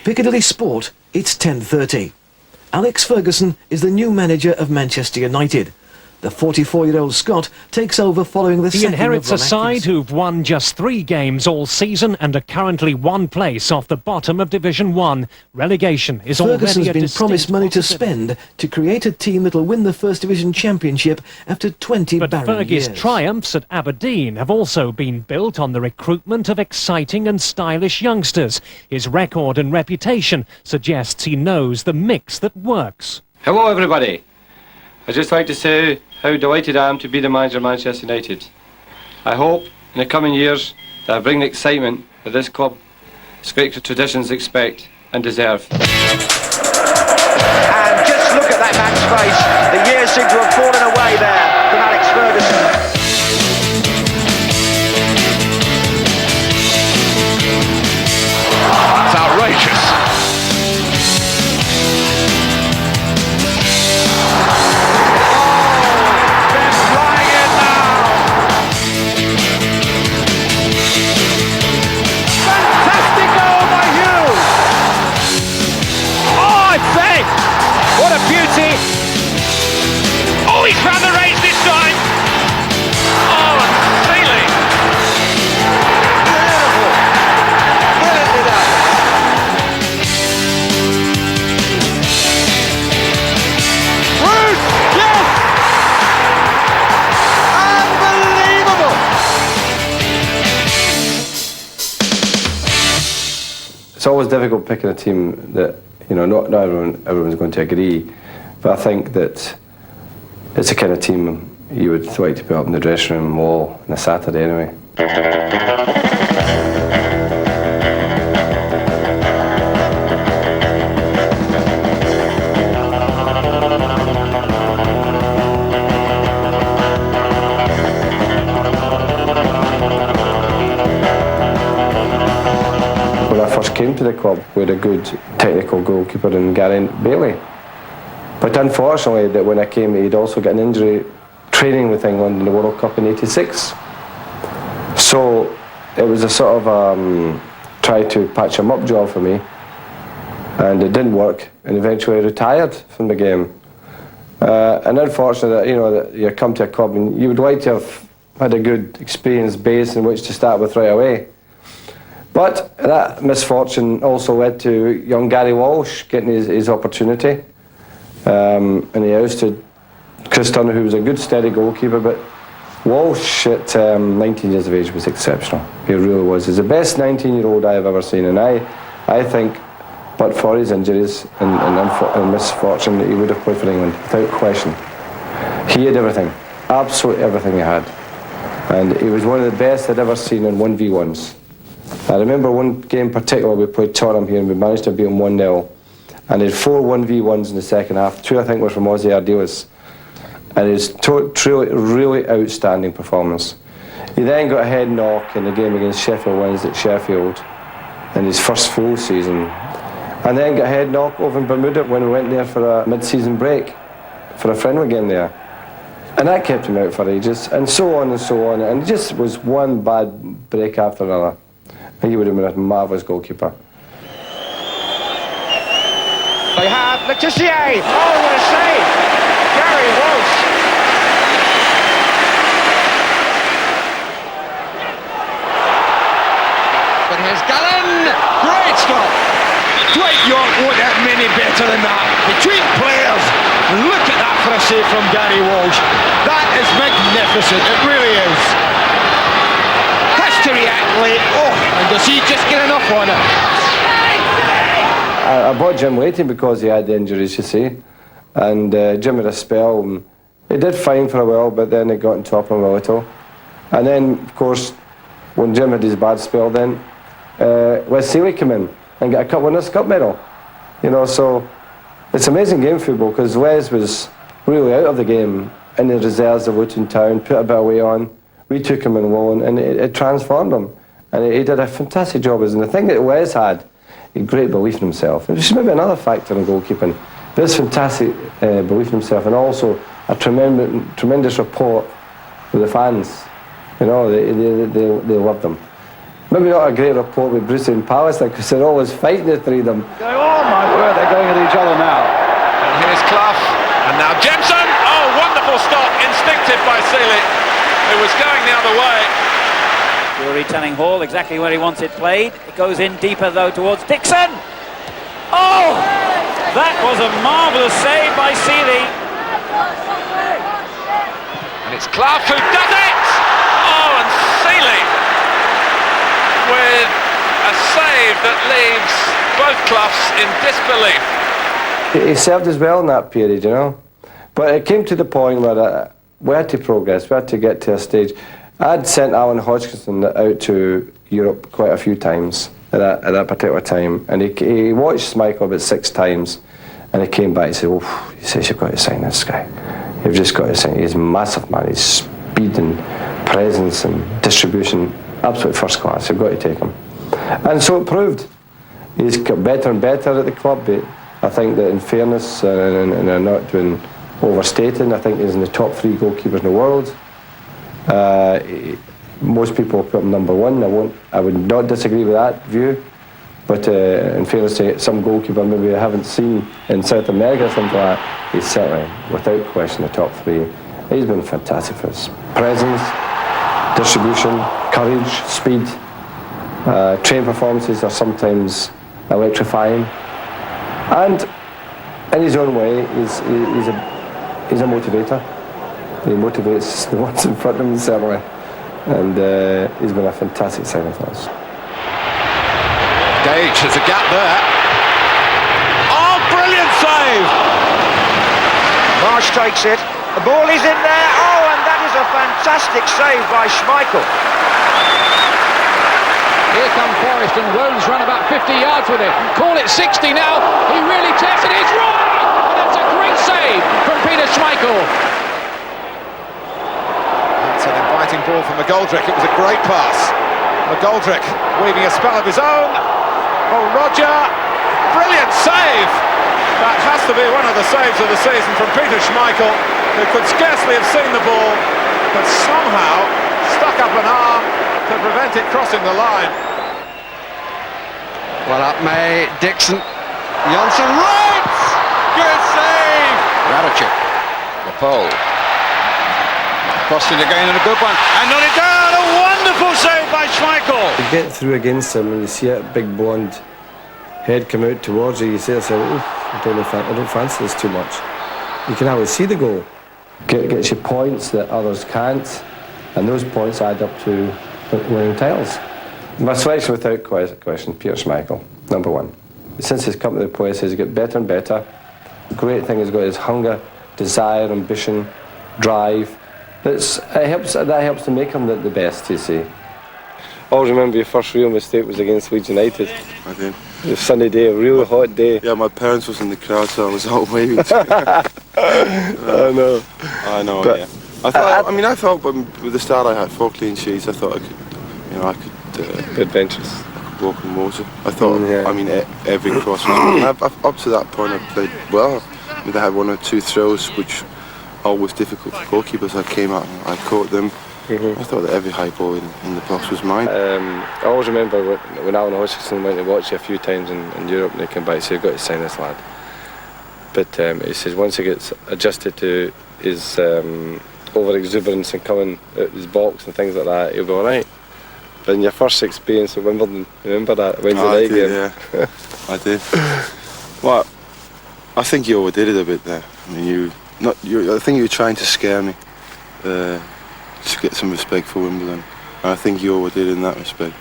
Piccadilly Sport, it's 10:30. Alex Ferguson is the new manager of Manchester United. The 44-year-old Scot takes over following the He inherits a side who've won just 3 games all season and are currently 1 place off the bottom of Division 1. Relegation is already a Ferguson's been promised money to possibility. spend to create a team that'll win the First Division Championship after 20 But barren Fergie's years. triumphs at Aberdeen have also been built on the recruitment of exciting and stylish youngsters. His record and reputation suggests he knows the mix that works. Hello everybody. I'd just like to say how delighted I am to be the manager of Manchester United. I hope in the coming years that I bring the excitement that this club's great traditions expect and deserve. And just look at that man's face. The years seem to have fallen away there from Alex Ferguson. That's outrageous. What a beauty! Oh, he's found the race this time! Oh, unseemly! Beautiful! Brilliantly done! Bruce! Yes! Unbelievable! It's always difficult picking a team that, you know, not everyone's going to agree, but I think that it's the kind of team you would like to put up in the dressing room wall on a Saturday anyway. When I first came to the club, we had a good technical goalkeeper in Gary Bailey. But unfortunately, that when I came, he'd also got an injury training with England in the World Cup in '86. So it was a sort of try to patch him up job for me, and it didn't work. And eventually, I retired from the game. And unfortunately, you know, that you come to a club and you would like to have had a good experienced base in which to start with right away. But that misfortune also led to young Gary Walsh getting his opportunity. And he ousted Chris Turner, who was a good, steady goalkeeper. But Walsh, at 19 years of age, was exceptional. He really was. He's the best 19-year-old I have ever seen. And I think, but for his injuries and misfortune, that he would have played for England, without question. He had everything, absolutely everything he had. And he was one of the best I'd ever seen in 1v1s. I remember one game in particular, we played Tottenham here and we managed to beat him 1-0. And he had 4 1v1s in the second half. 2 I think were from Ozzy Ardiles. And it was truly, really outstanding performance. He then got a head knock in the game against Sheffield Wednesday at Sheffield in his first full season. And then got a head knock over in Bermuda when we went there for a mid-season break, for a friendly game there. And that kept him out for ages, and so on and so on. And it just was one bad break after another. And he would have been a marvellous goalkeeper. They have Letitia. Oh, what a save! Gary Walsh. But here's Gallen. Great stop. Dwight York won't have many better than that. Between players, look at that for a save from Gary Walsh. That is magnificent, it really is. Has to react late. Oh, and does he just get enough on it? I bought Jim Leighton because he had the injuries, you see. And Jim had a spell. And he did fine for a while, but then he got on top of him a little. And then, of course, when Jim had his bad spell, then Wes Seeley came in and got a Cup Winners' Cup medal. You know, so it's amazing game football because Wes was really out of the game in the reserves of Luton Town, put a bit of weight on. We took him in Wallen and it transformed him. And he did a fantastic job. And the thing that Wes had, he had great belief in himself. Which is maybe another factor in goalkeeping. But this fantastic belief in himself, and also a tremendous rapport with the fans. You know, they loved him. Maybe not a great rapport with Bruce and Pallister because they're always fighting, the three of them. Oh my word, they're going at each other now. And here's Clough, and now Jepson. Oh, wonderful stop, instinctive by Seeley, who was going the other way. Drury telling Hall exactly where he wants it played. It goes in deeper though towards Dixon. Oh, that was a marvellous save by Seeley. And it's Clough who does it! Oh, and Seeley with a save that leaves both Cloughs in disbelief. He served us well in that period, you know. But it came to the point where we had to progress, we had to get to a stage. I'd sent Alan Hodgkinson out to Europe quite a few times at that particular time, and he watched Michael about 6 times, and he came back and said, oh, he says, you've got to sign this guy. You've just got to sign. He's a massive man. His speed and presence and distribution, absolutely first class. You've got to take him. And so it proved. He's got better and better at the club. I think that in fairness, and I'm not doing overstating, I think he's in the top 3 goalkeepers in the world. Most people put him number 1. I would not disagree with that view. But in fairness to some goalkeeper maybe I haven't seen in South America or something like that, he's certainly, without question, the top 3. He's been fantastic for us. Presence, distribution, courage, speed. Train performances are sometimes electrifying. And in his own way, he's a motivator. He motivates the ones in front of him, certainly. And he's been a fantastic signing for us. Gage has a gap there. Oh, brilliant save! Marsh takes it. The ball is in there. Oh, and that is a fantastic save by Schmeichel. Here come Forrest, and Rhodes run about 50 yards with it. Call it 60 now. He really takes it. It's right! And that's a great save from Peter Schmeichel. It's an inviting ball from McGoldrick. It was a great pass. McGoldrick weaving a spell of his own. Oh, Roger, brilliant save! That has to be one of the saves of the season from Peter Schmeichel, who could scarcely have seen the ball, but somehow stuck up an arm to prevent it crossing the line. Well up May, Dixon, Johnson, right! Good save! Radicic, the pole. Crossed it again and a good one. And not it down! A wonderful save by Schmeichel! You get through against him and you see that big blonde head come out towards you, you say to yourself, I don't fancy this too much. You can always see the goal. Gets you points that others can't, and those points add up to winning titles. My selection without question, Peter Schmeichel, number 1. Since he's come to the place, he's got better and better. The great thing he's got is hunger, desire, ambition, drive. That helps to make him the best, you see. I always remember your first real mistake was against Leeds United. I did. It was a sunny day, a really hot day. Yeah, my parents was in the crowd, so I was out waving to I know, but yeah. I thought with the start I had 4 clean sheets, I thought I could be adventurous. Walk on water. I thought, every cross was up to that point I played well. I had 1 or 2 throws which always difficult for goalkeepers. I came out and I caught them. I thought that every high ball in the box was mine. I always remember when Alan Hodgkinson went to watch you a few times in Europe, and he came back and said, "You've got to sign this lad." But he says once he gets adjusted to his over exuberance and coming out his box and things like that, he'll be all right. But in your first experience at Wimbledon, remember that Wednesday night game? Yeah, I did. Well, I think you overdid it a bit there. I mean, I think you were trying to scare me. To get some respect for Wimbledon. And I think you overdid in that respect.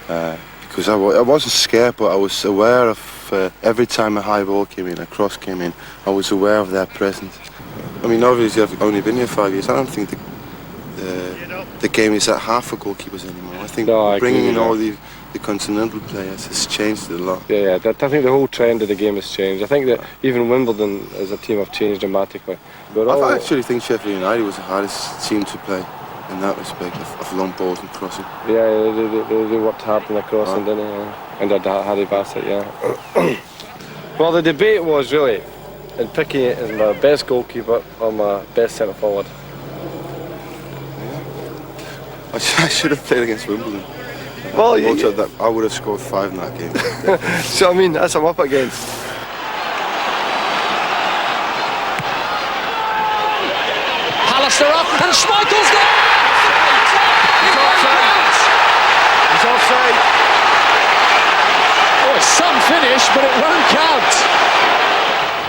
Because I wasn't scared, but I was aware of every time a high ball came in, a cross came in, I was aware of their presence. I mean, obviously I've only been here 5 years. I don't think the game is at half for goalkeepers anymore. I think bringing in all the continental players has changed it a lot. Yeah, I think the whole trend of the game has changed. I think that even Wimbledon as a team have changed dramatically. I actually think Sheffield United was the hardest team to play in that respect, of long balls and crossing. Yeah, they worked hard in the crossing, didn't they? And Harry Bassett, yeah. Well, the debate was really in picking it as my best goalkeeper or my best centre forward. Yeah. I should have played against Wimbledon. Well, I would have scored 5 in that game. So I mean, that's what I'm up against. Pallister up and Schmeichel's there! He's offside. He's offside. Oh, it's some finish, but it won't count.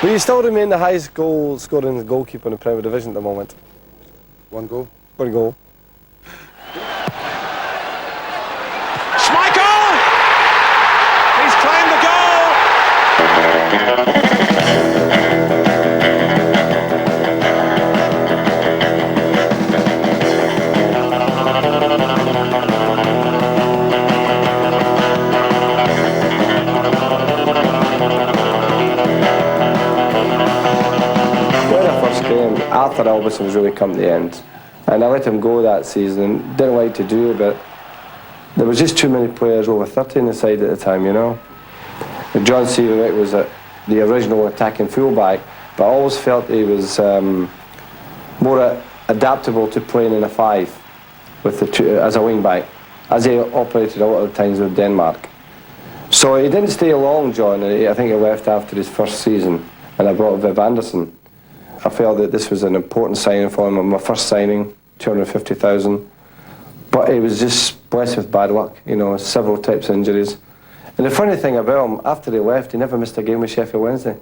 But you still remain the highest goal scoring goalkeeper in the Premier Division at the moment. 1 goal. 1 goal. Schmeichel! He's claimed the goal! Arthur Albison's really come to the end, and I let him go that season and didn't like to do it, but there was just too many players over 30 in the side at the time, you know. And John Seawick was the original attacking fullback, but I always felt he was more adaptable to playing in a 5 with the two, as a wing back, as he operated a lot of times with Denmark. So he didn't stay long, John. I think he left after his first season, and I brought Viv Anderson. I felt that this was an important signing for him. My first signing, 250,000. But he was just blessed with bad luck, you know, several types of injuries. And the funny thing about him, after he left, he never missed a game with Sheffield Wednesday.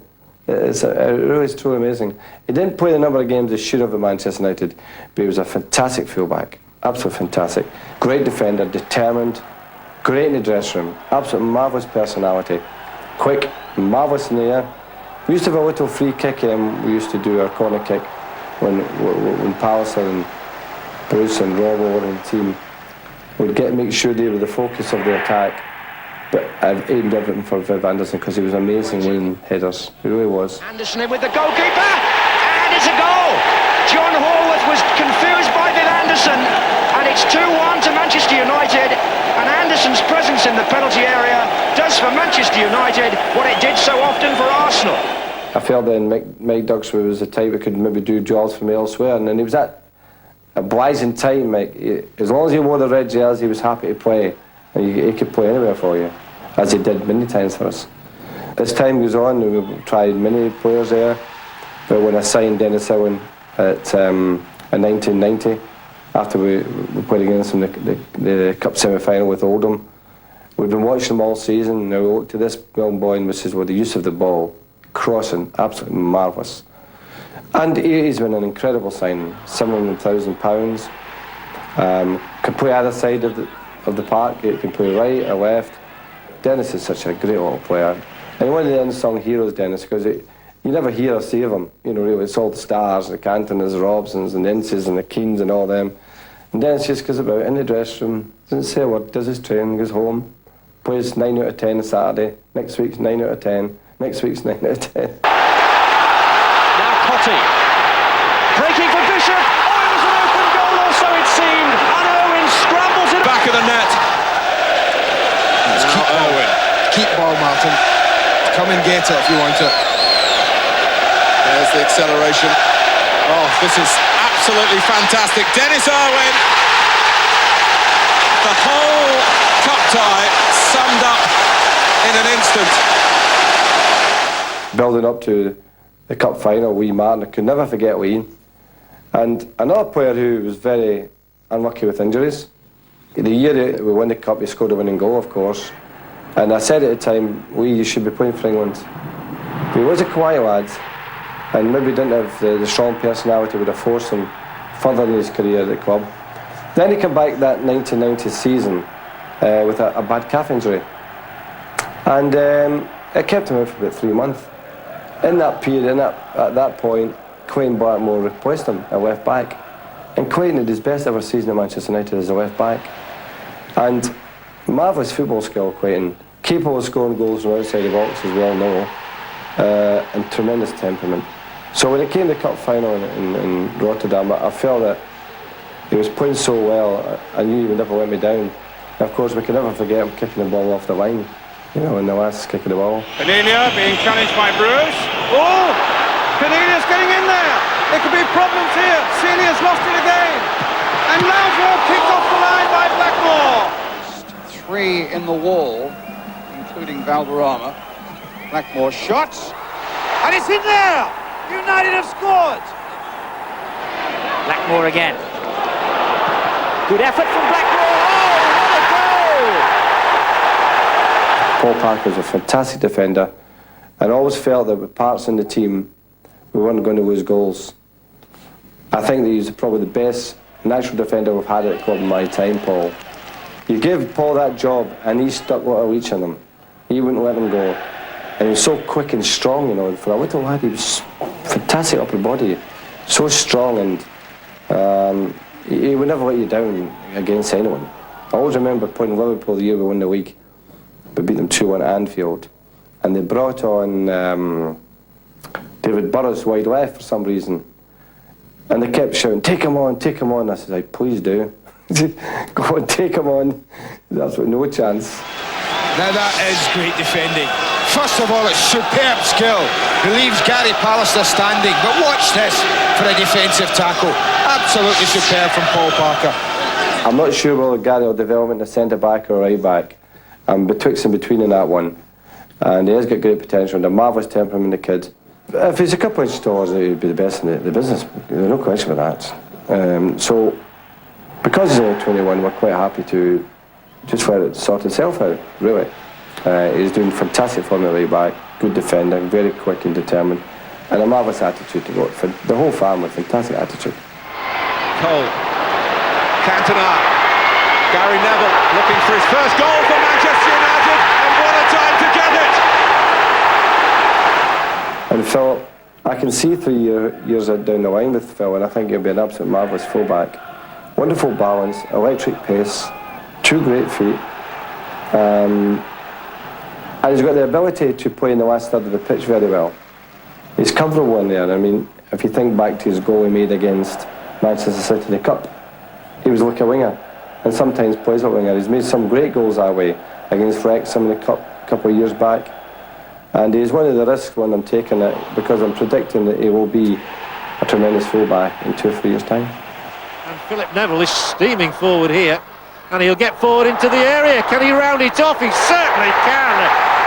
It really is truly amazing. He didn't play the number of games he should have at Manchester United, but he was a fantastic fullback, absolutely fantastic. Great defender, determined, great in the dressing room, absolutely marvellous personality, quick, marvellous in the air. We used to have a little free kick, we used to do our corner kick when Pallister and Bruce and Robbo were in the team. We'd make sure they were the focus of the attack, but I've aimed everything for Viv Anderson because he was amazing winning headers, he really was. Anderson in with the goalkeeper, and it's a goal! John Horwath was confused by Viv Anderson, and it's 2-1 to Manchester United, and Anderson's presence in the penalty area does for Manchester United what it did so often for Arsenal. I felt then Mike Duxbury was the type who could maybe do jobs from elsewhere, and then he was at a blazing time, Mike. As long as he wore the red jersey, he was happy to play, and he could play anywhere for you, as he did many times for us. As time goes on, we tried many players there, but when I signed Dennis Owen in 1990, after we played against him in the Cup semi-final with Oldham, we'd been watching him all season. Now we looked to this young boy, and this is with the use of the ball, crossing, absolutely marvellous. And he's been an incredible signing, £700,000. Can play either side of the park, he can play right or left. Dennis is such a great little player. And one of the unsung heroes, Dennis, because you never hear or see of him. You know, really, it's all the stars, the Cantonas, the Robsons, and the Inces, and the Keanes, and all them. And Dennis just goes about in the dressing room, doesn't say a word, does his training, goes home, plays 9 out of 10 on Saturday, next week's 9 out of 10, next week's 9 out of 10. Now Cotty, breaking for Bishop, oh it was an open goal or so it seemed, and Owen scrambles it Back of the net. Let's keep Owen. Keep ball, Martin. Come and get it if you want it. There's the acceleration. Oh, this is absolutely fantastic. Dennis Irwin. The whole cup tie summed up in an instant. Building up to the cup final, wee Martin, I could never forget Wee. And another player who was very unlucky with injuries. The year that we won the cup, he scored a winning goal, of course. And I said at the time, Wee, you should be playing for England. He was a quiet lad, and maybe didn't have the strong personality would have forced him further in his career at the club. Then he came back that 1990 season with a bad calf injury. And it kept him out for about 3 months. In that period, at that point, Quayne Bartmore replaced him at left back. And Quayne had his best ever season at Manchester United as a left back. And marvellous football skill, Quayne. Capable of scoring goals from outside the box, as we all know. And tremendous temperament. So when it came to the cup final in Rotterdam, I felt that he was playing so well, I knew he would never let me down. And of course, we can never forget him kicking the ball off the line, you know, in the last kick of the ball. Cornelia being challenged by Bruce. Oh! Cornelia's getting in there. There could be problems here. Celia's lost it again. And Loughborough kicked off the line by Blackmore. three in the wall, including Valderrama. Blackmore shots, and it's in there! United have scored! Blackmore again. Good effort from Blackmore. Oh, what a goal! Paul Parker's a fantastic defender, and I always felt that with parts in the team, we weren't going to lose goals. I think that he's probably the best natural defender we've had at the club in my time, Paul. You give Paul that job, and he stuck with a leech on him. He wouldn't let him go. And he was so quick and strong, you know. For a little lad, he was fantastic upper body, so strong, and he would never let you down against anyone. I always remember playing Liverpool the year we won the league. We beat them 2-1 at Anfield, and they brought on David Burrows wide left for some reason, and they kept shouting, "Take him on, take him on." I said, "Like, please do." Go on, take him on. That's with no chance. Now that is great defending. First of all, it's superb skill. He leaves Gary Pallister standing, but watch this for a defensive tackle. Absolutely superb from Paul Parker. I'm not sure whether Gary will develop into centre-back or right-back. I'm betwixt and between in that one. And he has got great potential and a marvellous temperament, the kid. If he's a couple of inches taller, he would be the best in the business. There's no question about that. So, because he's only 21, we're quite happy to just let it sort itself out, really. He's doing fantastic for me right back, good defender, very quick and determined, and a marvellous attitude to work for. The whole family, fantastic attitude. Cole, Cantona, Gary Neville looking for his first goal for Manchester United, and what a time to get it! And Phil, I can see 3 years down the line with Phil, and I think he'll be an absolute marvellous fullback. Wonderful balance, electric pace, two great feet. And he's got the ability to play in the last third of the pitch very well. He's comfortable in there. I mean, if you think back to his goal he made against Manchester City in the Cup, he was like a winger, and sometimes plays a winger. He's made some great goals that way against Wrexham in the Cup a couple of years back. And he's one of the risks when I'm taking it, because I'm predicting that he will be a tremendous fullback in 2 or 3 years' time. And Philip Neville is steaming forward here, and he'll get forward into the area. Can he round it off? He certainly can.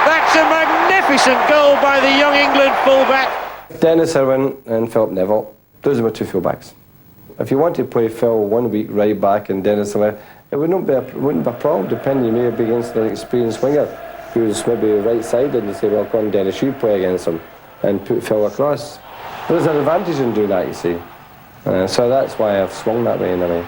That's a magnificent goal by the young England fullback. Dennis Irwin and Philip Neville, those are my two fullbacks. If you want to play Phil 1 week right back and Dennis left, it wouldn't be a problem, depending. You may be against an experienced winger who's maybe right-sided, and you say, well, go on, Dennis, you play against him, and put Phil across. There's an advantage in doing that, you see. So that's why I've swung that way in a way.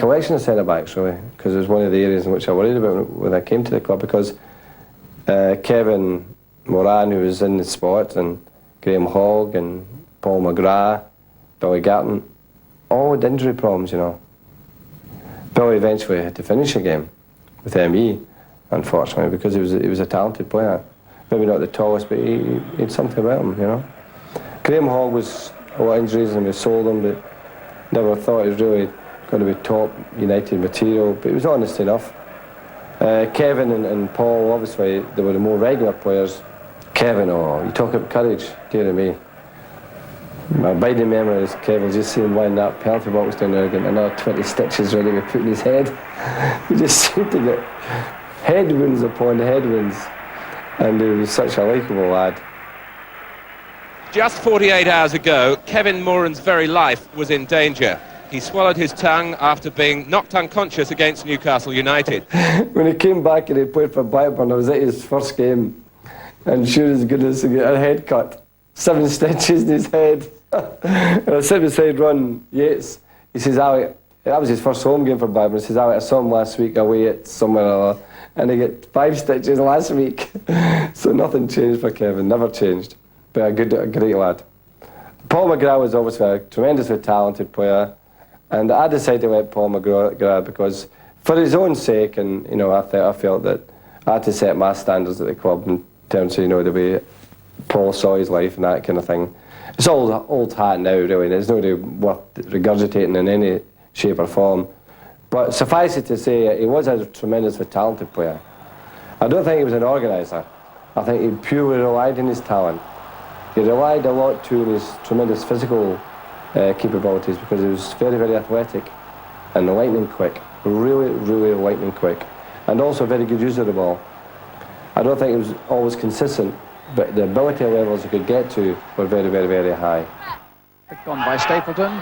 collection of centre-backs, really, because it was one of the areas in which I worried about when I came to the club, because Kevin Moran, who was in the spot, and Graham Hogg and Paul McGrath, Billy Garton, all had injury problems, you know. Billy eventually had to finish a game with ME, unfortunately, because he was a talented player. Maybe not the tallest, but he had something about him, you know. Graham Hogg was a lot of injuries, and we sold him, but never thought he was really going to be top United material, but he was honest enough. Kevin and Paul, obviously, they were the more regular players. Kevin, oh, you talk about courage, dear me. My abiding memory is Kevin just seeing him wind that penalty box down there, getting another 20 stitches ready to put in his head. He just seemed to get headwinds upon headwinds, and he was such a likeable lad. Just 48 hours ago, Kevin Moran's very life was in danger. He swallowed his tongue after being knocked unconscious against Newcastle United. When he came back and he played for Blackburn, I was at his first game, and sure as goodness he got a head cut. 7 stitches in his head. And I said beside Ron Yates, he says, Alec, that was his first home game for Blackburn. He says, Alec, I saw him last week away at somewhere or other, and he got 5 stitches last week. So nothing changed for Kevin, never changed. But a great lad. Paul McGrath was obviously a tremendously talented player, and I decided to let Paul McGrath because, for his own sake, and you know, I felt that I had to set my standards at the club in terms of, you know, the way Paul saw his life and that kind of thing. It's all old hat now, really, and it's not really worth regurgitating in any shape or form. But suffice it to say, he was a tremendously talented player. I don't think he was an organiser. I think he purely relied on his talent. He relied a lot too on his tremendous physical capabilities, because he was very, very athletic and lightning quick, really, really lightning quick, and also a very good user of the ball. I don't think he was always consistent, but the ability levels he could get to were very, very, very high. Picked on by Stapleton.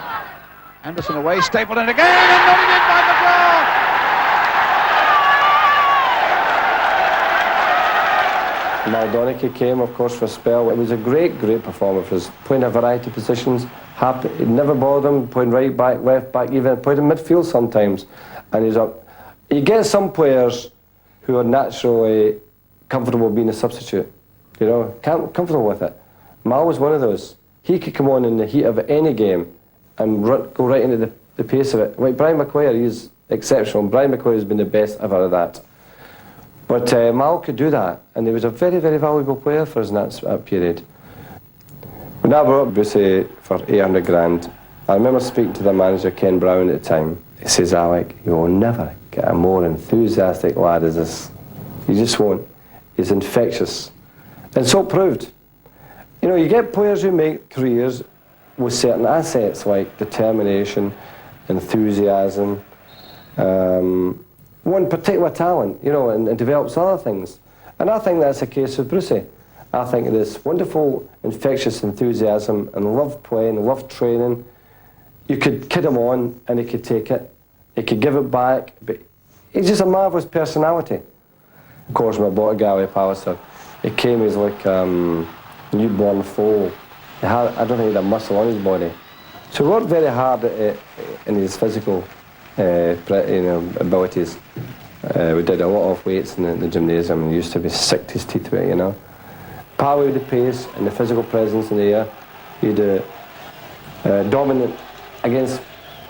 Anderson away, Stapleton again, and nodded in by McClair. Maldoniki came, of course, for a spell. It was a great, great performer for us, playing a variety of positions. Happy, it never bothered him, playing right back, left back, even played in midfield sometimes. And he's up. You get some players who are naturally comfortable being a substitute, you know, comfortable with it. Mal was one of those. He could come on in the heat of any game and go right into the pace of it. Like Brian McClair, he's exceptional. Brian McClair has been the best ever at that. But Mal could do that, and he was a very, very valuable player for us in that period. When I brought Brucey for 800 grand, I remember speaking to the manager, Ken Brown, at the time. He says, Alec, you will never get a more enthusiastic lad as this. You just won't. He's infectious. And so it proved. You know, you get players who make careers with certain assets like determination, enthusiasm, one particular talent, you know, and develops other things. And I think that's the case with Brucey. I think this wonderful, infectious enthusiasm and love playing, love training. You could kid him on and he could take it. He could give it back, but he's just a marvellous personality. Of course, when I bought Gary Pallister, he came as like a newborn foal. I don't think he had a muscle on his body. So he worked very hard in his physical abilities. We did a lot of weights in the gymnasium, and he used to be sick to his teeth with it, you know. Power with the pace and the physical presence in the air. He'd dominant against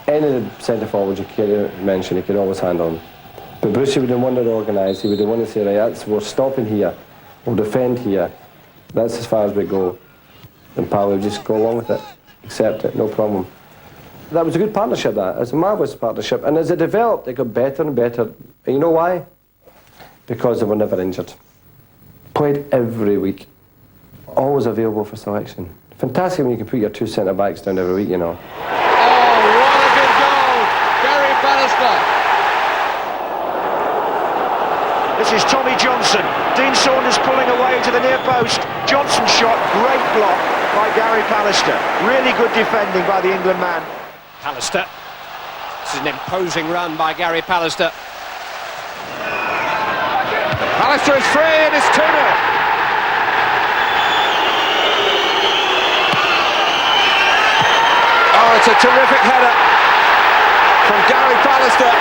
any of the centre forwards you could mention. He could always handle them. But Brucey would have wanted to organise. He would have wanted to say, right, we're stopping here, we'll defend here. That's as far as we go. And Powell would just go along with it, accept it, no problem. That was a good partnership, that. It was a marvellous partnership. And as it developed, it got better and better. And you know why? Because they were never injured. Played every week. Always available for selection. Fantastic when you can put your 2 centre-backs down every week, you know. Oh, what a good goal! Gary Pallister. This is Tommy Johnson. Dean Saunders pulling away to the near post. Johnson shot, great block by Gary Pallister. Really good defending by the England man. Pallister. This is an imposing run by Gary Pallister. Pallister is free and it's 2-0. Oh, it's a terrific header. from Gary Pallister.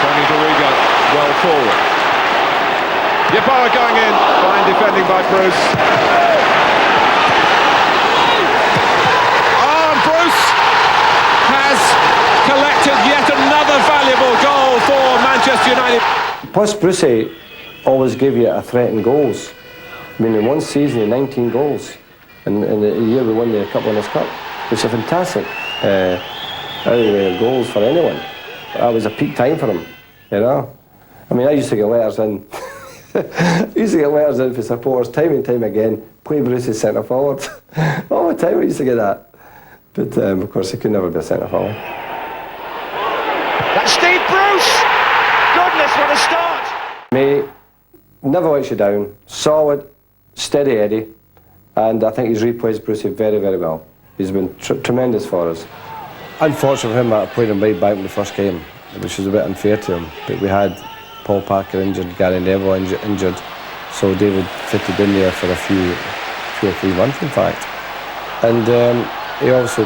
Tony Dorigo, well forward. Yeboah going in, fine defending by Bruce. Oh, and Bruce has collected yet another valuable goal for Manchester United. Plus, Brucey always gave you a threat in goals. I mean, in one season, he had 19 goals. And in the year we won the Cup Winners' Cup, which is fantastic out of the way of goals for anyone. That was a peak time for him, you know. I mean, I used to get letters in. I used to get letters in for supporters time and time again. Play Bruce as centre forward. All the time I used to get that. But of course, he could never be a centre forward. That's Steve Bruce! Goodness, what a start! May never lets you down. Solid, steady Eddie. And I think he's replaced Brucey very, very well. He's been tremendous for us. Unfortunately for him, I played him right back in the first game, which was a bit unfair to him. But we had Paul Parker injured, Gary Neville injured, so David fitted in there for a few 2 or 3 months, in fact. And he also,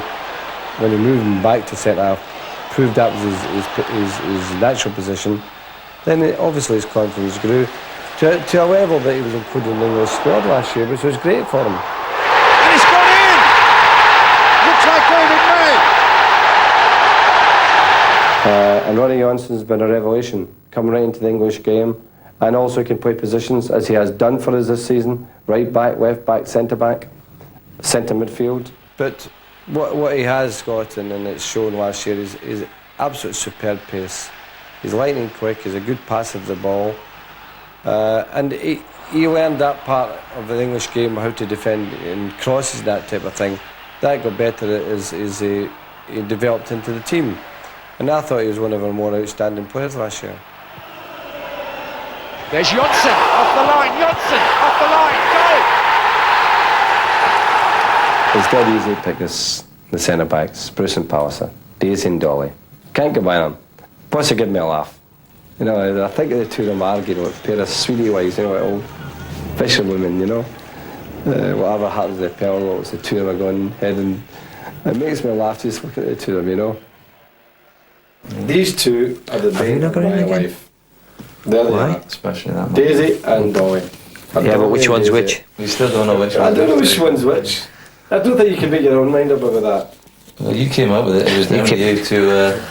when he moved him back to centre-half, proved that was his natural position. Then obviously his confidence grew to a level that he was included in the English squad last year, which was great for him. And it's gone in! Looks like David May. And Ronnie Johnson's been a revelation, coming right into the English game, and also can play positions as he has done for us this season: right back, left back, centre midfield. But what he has got, and it's shown last year, is absolute superb pace. He's lightning quick. He's a good passer of the ball. And he learned that part of the English game, how to defend and crosses, that type of thing. That got better as he developed into the team. And I thought he was one of our more outstanding players last year. There's Johnson off the line. Johnson off the line. Goal! It's dead easy to pick the centre backs, Bruce and Pallister, Daisy and Dolly. Can't get by them. Plus, they give me a laugh. You know, I think the two of them arguing like a pair of sweetie wives, you know, like old fisherwomen, you know. Whatever happens to the parallels, the two of them are going head, and it makes me laugh just looking at the two of them, you know. These two are the bane of my life. There they are. Especially that one. Daisy and Dolly. Yeah, but which one's which? We still don't know which one. I don't know which one's which. I don't think you can make your own mind up about that. Well, you came up with it. It was down to you to...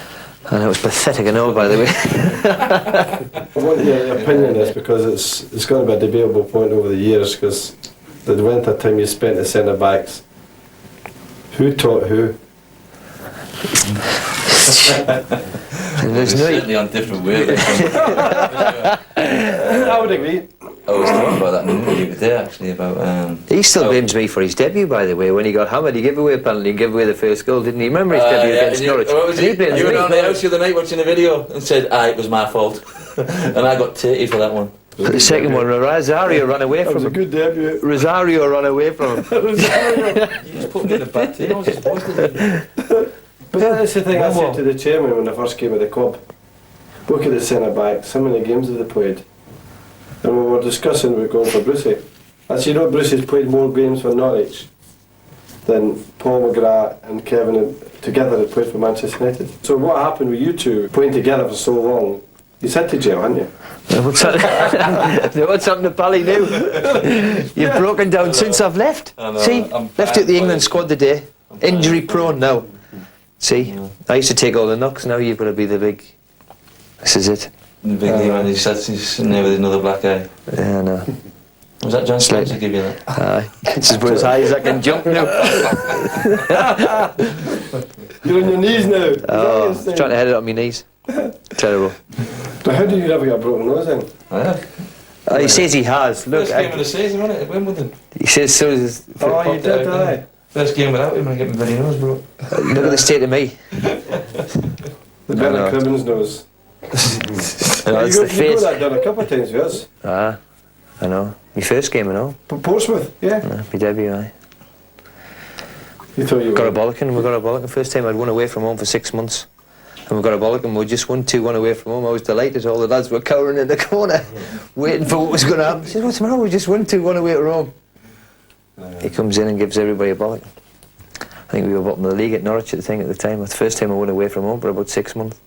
And it was pathetic, I know, by the way. I want your opinion on this because it's going to be a debatable point over the years, because the length of time you spent at centre backs, who taught who? There's certainly on different wavelengths. I would agree. I was talking about that in an interview today, actually, about... He still blames me for his debut, by the way. When he got hammered, he gave away a penalty and gave away the first goal, didn't he? Remember his debut against Norwich? You were on the house the other night watching the video and said, it was my fault. And I got 30 for that one. The second one, Rosario ran away from him. That was a good debut. Rosario ran away from him. Rosario. You just put me in a bad team. I was just posted. But that's the thing I said to the chairman when I first came at the club. Look at the centre backs, how many games have they played? And we were discussing we were going for Brucey. I said, you know, Brucey's played more games for Norwich than Paul McGrath and Kevin together had played for Manchester United. So what happened with you two playing together for so long? You sent to jail, hadn't you? What's happened to Pally now? You've broken down since I've left. See, left out the England squad today. Injury prone now. See, I used to take all the knocks, now you've got to be the big... This is it. The big name, and he's sitting there with another black eye. Yeah, I know. Was that John Slade to give you that? Aye. It's about as high as I can jump now. You're on your knees now. Oh, I was trying to head it on my knees. Terrible. But how did you never get a broken nose then? He says he has. Look, First game of the season, wasn't it, at Wimbledon? He says so. As oh, you did, aye. First game without him, I get my bloody nose broke. Look at the state of me. The better Cribbins nose. No, it's the face. You got that done a couple of times with us. I know. My first game, I know. Portsmouth, yeah. My debut, aye. You thought you got a bollocking. We got a bollocking. First time I'd won away from home for 6 months. And we got a bollocking. We just won 2-1 away from home. I was delighted. All the lads were cowering in the corner, waiting for what was going to happen. I said, what's the matter? We just won 2-1 away at home. He comes in and gives everybody a bollocking. I think we were bottom of the league at Norwich at the time. It's the first time I went away from home for about 6 months.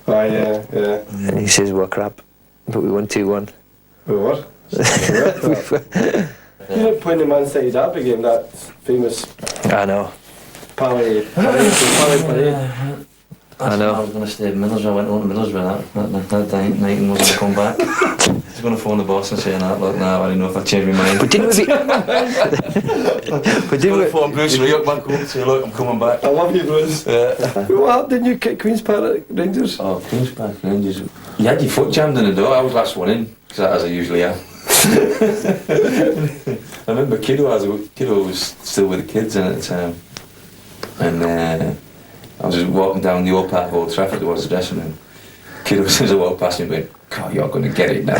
Oh, yeah. And he says, we're crap. But we won 2-1. We were? You didn't play in the Man City derby game, that famous... I know. Parade. I know. I was going to stay in Middlesbrough. I went on to Middlesbrough that night and wasn't going to come back. I was going to phone the boss and saying that, look, now I don't know if I've changed my mind. But didn't we... But didn't we... phone Bruce Rioch back home and say, look, I'm coming back. I love you, Bruce. Yeah. What happened? Didn't you kick Queen's Park Rangers? Oh, Queen's Park Rangers. You had your foot jammed in the door. I was last one in, as I usually am. I remember Kiddo was still with the kids in at the time. And I was just walking down the old part of Old Trafford towards the dressing room. Kiddo says I walked past me and went, God, you're going to get it now.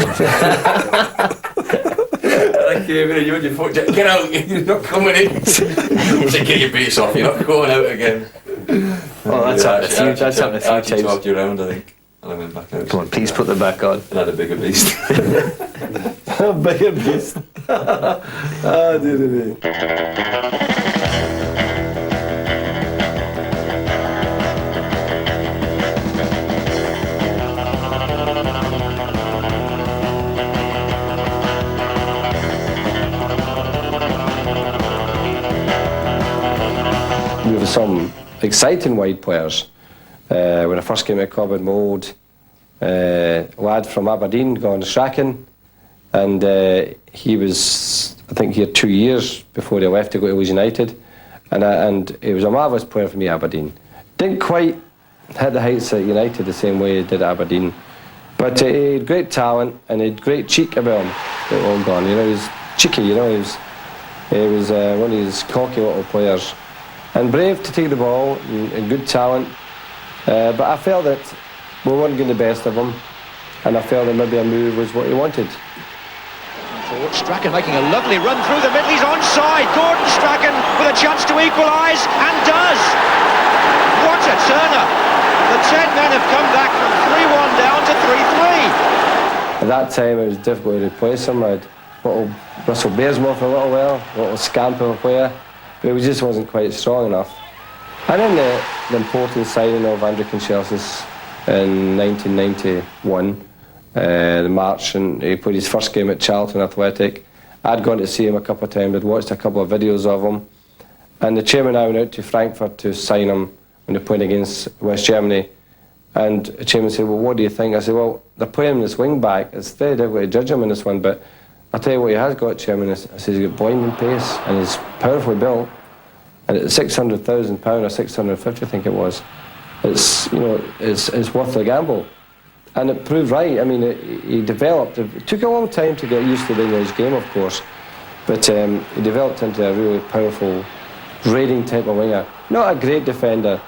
I came in and you had your foot jammed. Get out, you're not coming in. I said, get your boots off, you're not going out again. Oh, that's happened a few times. I actually talked you around, I think. And I went back out. Come on, please put them back on. And had a bigger beast. A bigger beast. Ah, dear. We have some exciting wide players. When I first came to the club in Mould, a lad from Aberdeen, gone Strachan, and he was, I think, here 2 years before he left to go to Leeds United, and he was a marvellous player for me, Aberdeen. Didn't quite hit the heights at United the same way he did at Aberdeen, but he had great talent and he had great cheek about him at all gone. You know, he was cheeky, you know, he was one of these cocky little players, and brave to take the ball and good talent. But I felt that we weren't getting the best of him, and I felt that maybe a move was what he wanted. Forward, Strachan making a lovely run through the middle. He's onside. Gordon Strachan with a chance to equalise, and does. What a turner! The 10 men have come back from 3-1 down to 3-3. At that time, it was difficult to replace him. I had little Russell Bearsmore for a little while, a little scamper player, but he just wasn't quite strong enough. And then the important signing of Andrew Kanchelskis in 1991, the March, and he played his first game at Charlton Athletic. I'd gone to see him a couple of times, I'd watched a couple of videos of him, and the chairman and I went out to Frankfurt to sign him when they played against West Germany, and the chairman said, well, what do you think? I said, well, they're playing him this wing back, it's very difficult to judge him in this one, but I'll tell you what he has got, chairman. I said, he's got blinding pace and he's powerfully built. And at £600,000 or 650, I think it was, it's, you know, it's worth the gamble. And it proved right. I mean, he developed. It took a long time to get used to the English game, of course, but he developed into a really powerful, raiding type of winger. Not a great defender,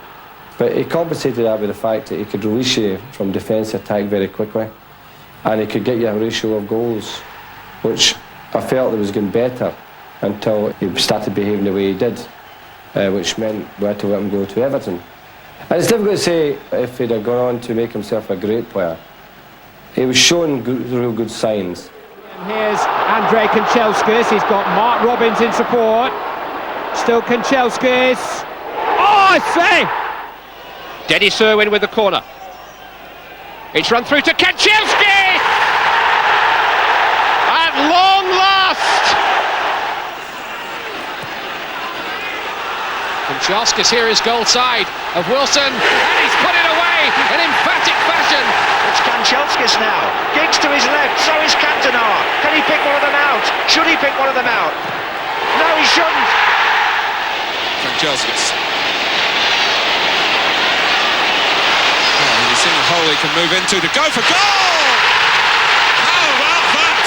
but he compensated that with the fact that he could release you from defence attack very quickly, and he could get you a ratio of goals, which I felt that was getting better until he started behaving the way he did. Which meant we had to let him go to Everton. And it's difficult to say if he'd have gone on to make himself a great player. He was showing real good signs. And here's Andrei Kanchelskis. He's got Mark Robbins in support. Still Kanchelskis. Oh, I say! Dennis Irwin with the corner. It's run through to Kanchelskis! At long last! Kanchelskis here is goal side of Wilson, and he's put it away in emphatic fashion. It's Kanchelskis now. Giggs to his left, so is Cantona. Can he pick one of them out? Should he pick one of them out? No, he shouldn't. Kanchelskis. Oh, he's seen a hole he can move into to go for goal! How about that?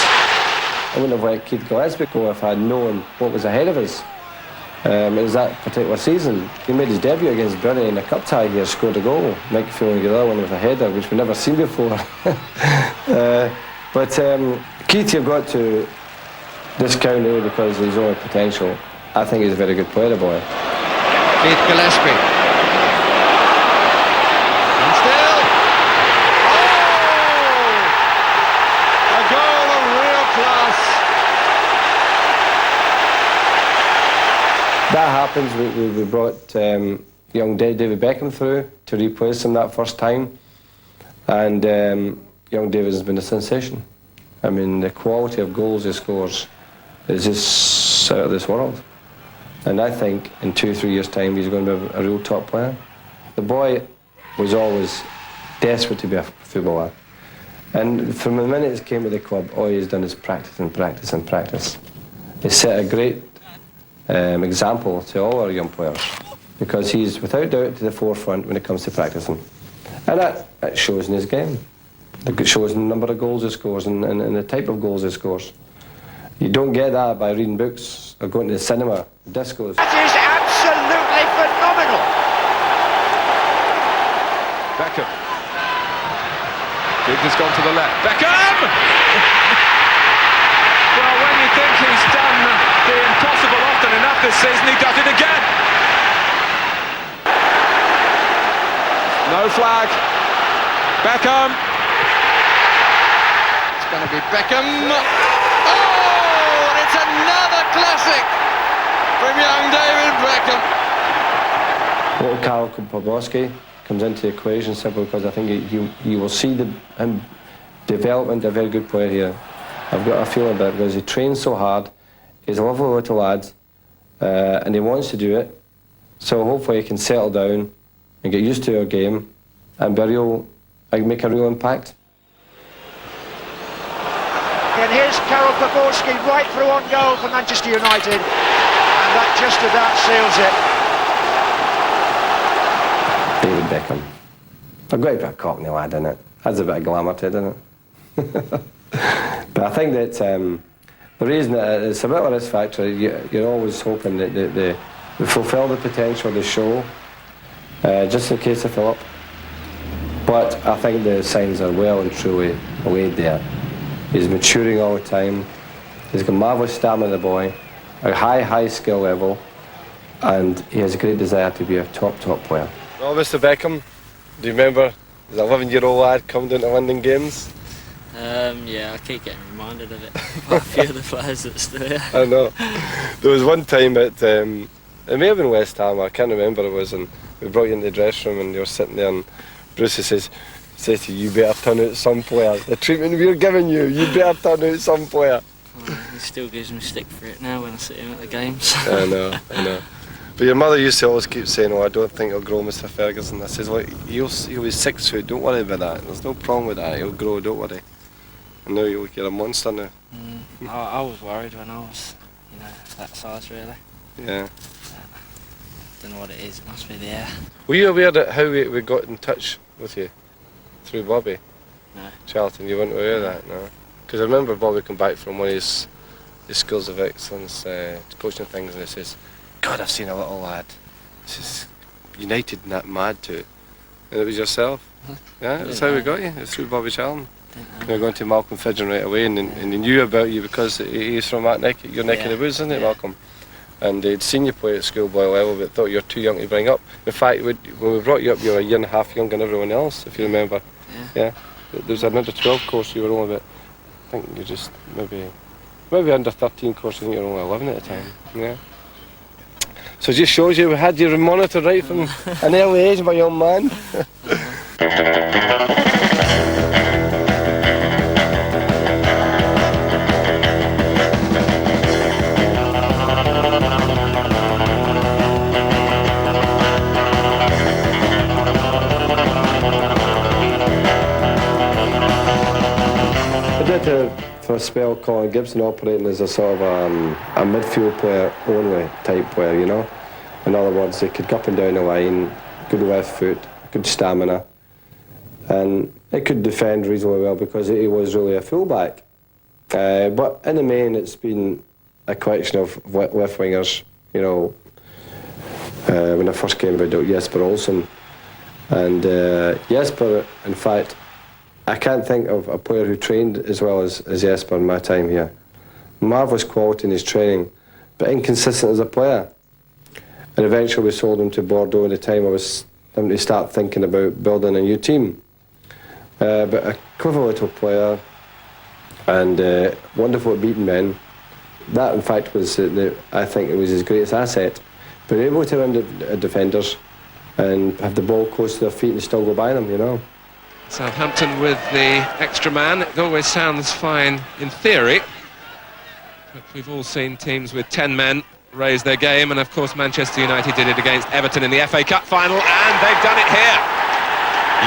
I wouldn't have let Keith Gillespie go if I had known what was ahead of us. It was that particular season. He made his debut against Bury in a cup tie here, scored a goal. Mike Fuller with a header, which we've never seen before. But Keith, you've got to discount him because of his own potential. I think he's a very good player, the boy. Keith Gillespie. And still. Oh! A goal of real class. That happens. We brought young David Beckham through to replace him that first time, and young David has been a sensation. I mean, the quality of goals he scores is just out of this world. And I think in 2-3 years' time he's going to be a real top player. The boy was always desperate to be a footballer. And from the minute he came to the club, all he's done is practice and practice and practice. He's set a great example to all our young players, because he's without doubt to the forefront when it comes to practicing. And that shows in his game. It shows in the number of goals he scores and the type of goals he scores. You don't get that by reading books or going to the cinema, discos. That is absolutely phenomenal. Beckham. Giggs has gone to the left. Beckham! Well, when you think he's done the impossible often enough this season, he does it again. No flag. Beckham. It's going to be Beckham. Oh, and it's another classic from young David Beckham. Little Karol Pogorski comes into the equation simply because I think you will see him develop into a very good player here. I've got a feeling about it because he trains so hard. He's a lovely little lad, and he wants to do it. So hopefully he can settle down and get used to our game and make a real impact. And here's Karol Pogorski right through on goal for Manchester United, and that just about seals it. David Beckham. I've got a bit of Cockney lad in it. Adds a bit of glamour to it, doesn't it? But I think that the reason that it's a bit of a risk factor, you're always hoping that they fulfil the potential of the show, just in case of Philip. But I think the signs are well and truly laid there. He's maturing all the time. He's got marvellous stamina, the boy, a high skill level, and he has a great desire to be a top player. Well, Mr. Beckham, do you remember as an 11-year-old lad coming down to London games? Yeah, I keep getting reminded of it by a few of the players that's there. I know. There was one time at, it may have been West Ham, I can't remember it was, and we brought you into the dressing room and you were sitting there and Bruce says to you better turn out some player. The treatment we're giving you better turn out some player. He still gives me stick for it now when I see him at the games. I know. But your mother used to always keep saying, I don't think he'll grow, Mr. Ferguson. I says, well, he'll be 6 foot, don't worry about that. There's no problem with that, he'll grow, don't worry. And now you're a monster now. I was worried when I was, that size really. Yeah. Don't know what it is, it must be the air. Were you aware that how we got in touch with you? Through Bobby? No. Charlton, you weren't aware of that, no? Because I remember Bobby come back from one of his schools of excellence, coaching things, and he says, God, I've seen a little lad. This is United and that mad to it. And it was yourself. Yeah, that's how we got you. It's through Bobby Charlton. We were going to Malcolm Fidgeon right away, and he knew about you because he's from your neck of the woods, isn't it, Malcolm? And they'd seen you play at schoolboy level, but thought you were too young to bring up. In fact, when we brought you up, you were a year and a half younger than everyone else, if you remember. Yeah. There was an under 12 course, you were only about, I think you just maybe under 13 course, I think you were only 11 at the time. Yeah. So it just shows you we had you monitored right from an early age, my young man. I did for a spell Colin Gibson operating as a sort of a midfield player only type player, In other words, he could go up and down the line, good left foot, good stamina, and he could defend reasonably well because he was really a fullback. But in the main, it's been a collection of left wingers, when I first came about Jesper Olsen. And Jesper, in fact, I can't think of a player who trained as well as Jesper in my time here. Marvellous quality in his training, but inconsistent as a player. And eventually we sold him to Bordeaux at the time I was having to start thinking about building a new team. But a clever little player and wonderful at beating men. That, in fact, was I think it was his greatest asset. be able to run the defenders and have the ball close to their feet and still go by them, you know. Southampton with the extra man. It always sounds fine in theory, but we've all seen teams with 10 men raise their game, and of course Manchester United did it against Everton in the FA Cup final, and they've done it here.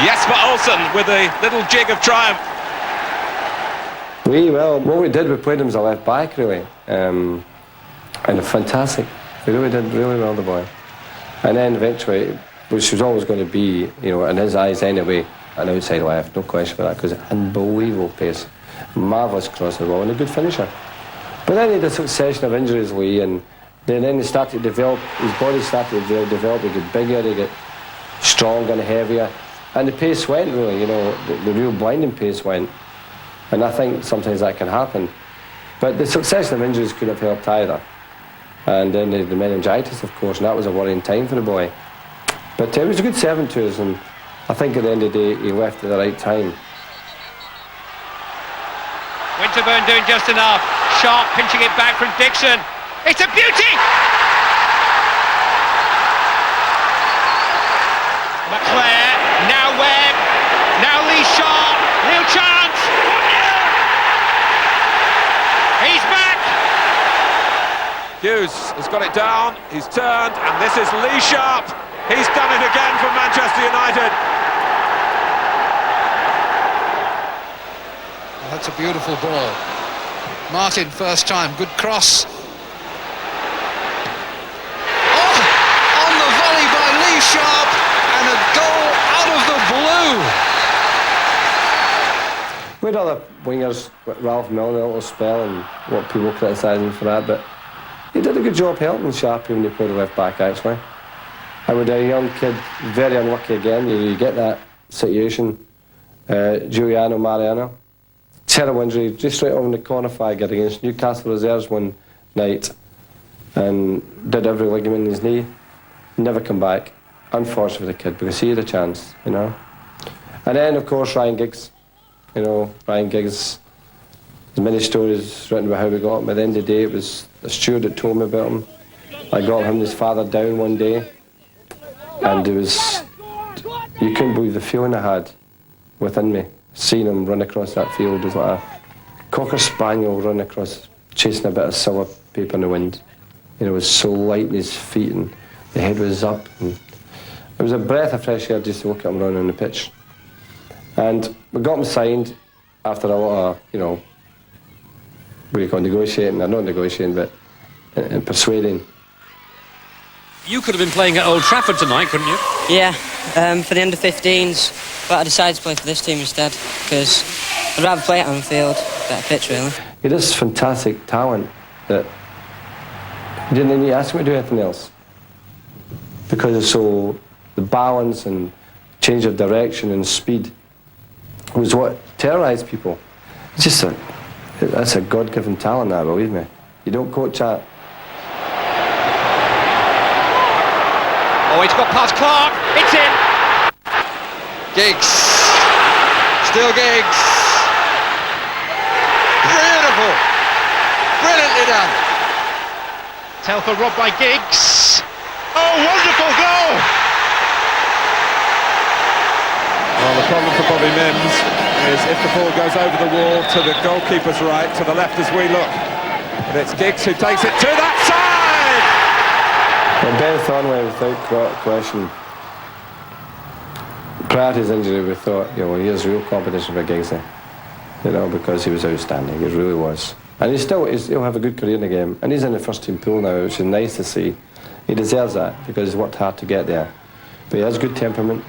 Jesper Olsen with a little jig of triumph. Well, what we did, we played him as a left back, really, and fantastic. We really did really well, the boy. And then eventually, which was always going to be, you know, in his eyes anyway, an outside left, no question about that, because unbelievable pace, marvellous cross of the ball, and a good finisher. But then he had a succession of injuries, Lee, and then he started to develop, his body started to develop, he got bigger, he got stronger and heavier, and the pace went, really, you know, the real blinding pace went. And I think sometimes that can happen. But the succession of injuries could have helped either. And then the meningitis, of course, and that was a worrying time for the boy. But he was a good servant to us, and I think at the end of the day, he left at the right time. Winterburn doing just enough. Sharp pinching it back from Dixon. It's a beauty! McClair, now Webb, now Lee Sharp, real chance! He's back! Hughes has got it down, he's turned, and this is Lee Sharp. He's done it again for Manchester United. Well, that's a beautiful ball. Martin, first time, good cross. Oh, on the volley by Lee Sharp, and a goal out of the blue. We had other wingers, Ralph Milner, a little spell, and what people criticise him for that, but he did a good job helping Sharpie when he played left back, actually. And with a young kid, very unlucky again, you get that situation. Giuliano Mariano, terrible injury, just right on the corner faggot against Newcastle reserves one night, and did every ligament in his knee, never come back. Unfortunate for the kid, because he had a chance, you know. And then, of course, Ryan Giggs. You know, Ryan Giggs, there's many stories written about how we got him. At the end of the day, it was a steward that told me about him. I got him and his father down one day, and it was, you couldn't believe the feeling I had within me, seeing him run across that field. It was like a cocker spaniel run across, chasing a bit of silver paper in the wind. You know, it was so light in his feet, and the head was up, and it was a breath of fresh air just to look at him running on the pitch. And we got him signed after a lot of, you know, what do you call negotiating, or not negotiating, but persuading. You could have been playing at Old Trafford tonight, couldn't you? Yeah, for the under-15s, but I decided to play for this team instead, because I'd rather play at Anfield, better pitch really. He has fantastic talent that you didn't need to ask him to do anything else, because it's so, the balance and change of direction and speed was what terrorised people. It's just that's a God-given talent now, believe me. You don't coach that. Oh, it's got past Clark. It's in. Giggs. Still Giggs. Beautiful. Brilliantly done. Telfer robbed by Giggs. Oh, wonderful goal! Well, the problem for Bobby Mims is if the ball goes over the wall to the goalkeeper's right, to the left as we look. But it's Giggs who takes it to that side! Well, Ben Thornley, without question, prior to his injury, we thought, you know, here's real competition for Giggsy, you know, because he was outstanding, he really was. And he'll have a good career in the game, and he's in the first team pool now, which is nice to see. He deserves that, because he's worked hard to get there. But he has good temperament,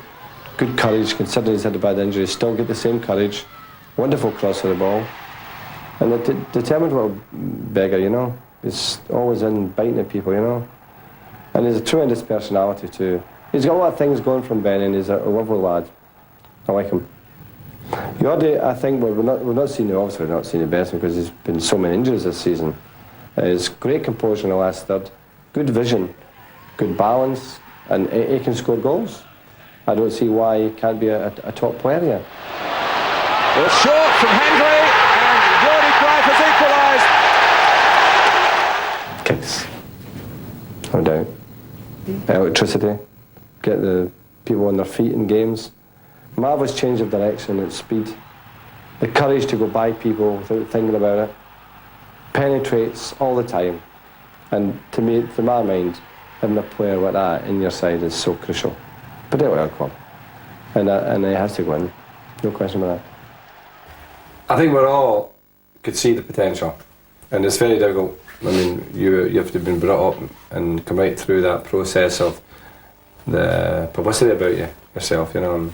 good courage, considering he's had a bad injury, still get the same courage, wonderful cross of the ball, and a determined little beggar, you know. He's always in biting at people, you know. And he's a tremendous personality too. He's got a lot of things going from Ben, and he's a lovely lad. I like him. Jordi, I think we're not seeing the best because there's been so many injuries this season. His great composure in the last third, good vision, good balance, and he can score goals. I don't see why he can't be a top player here. Well, short from Hendry, and Jordi Cruyff has equalised. Kicks, no doubt. electricity, get the people on their feet in games. Marvellous change of direction at speed. The courage to go by people without thinking about it. Penetrates all the time. And to me, to my mind, having a player like that in your side is so crucial, particularly at a club. And he has to go in, no question about that. I think we all could see the potential, and it's very difficult. I mean, you have to have been brought up and come right through that process of the publicity about yourself, you know.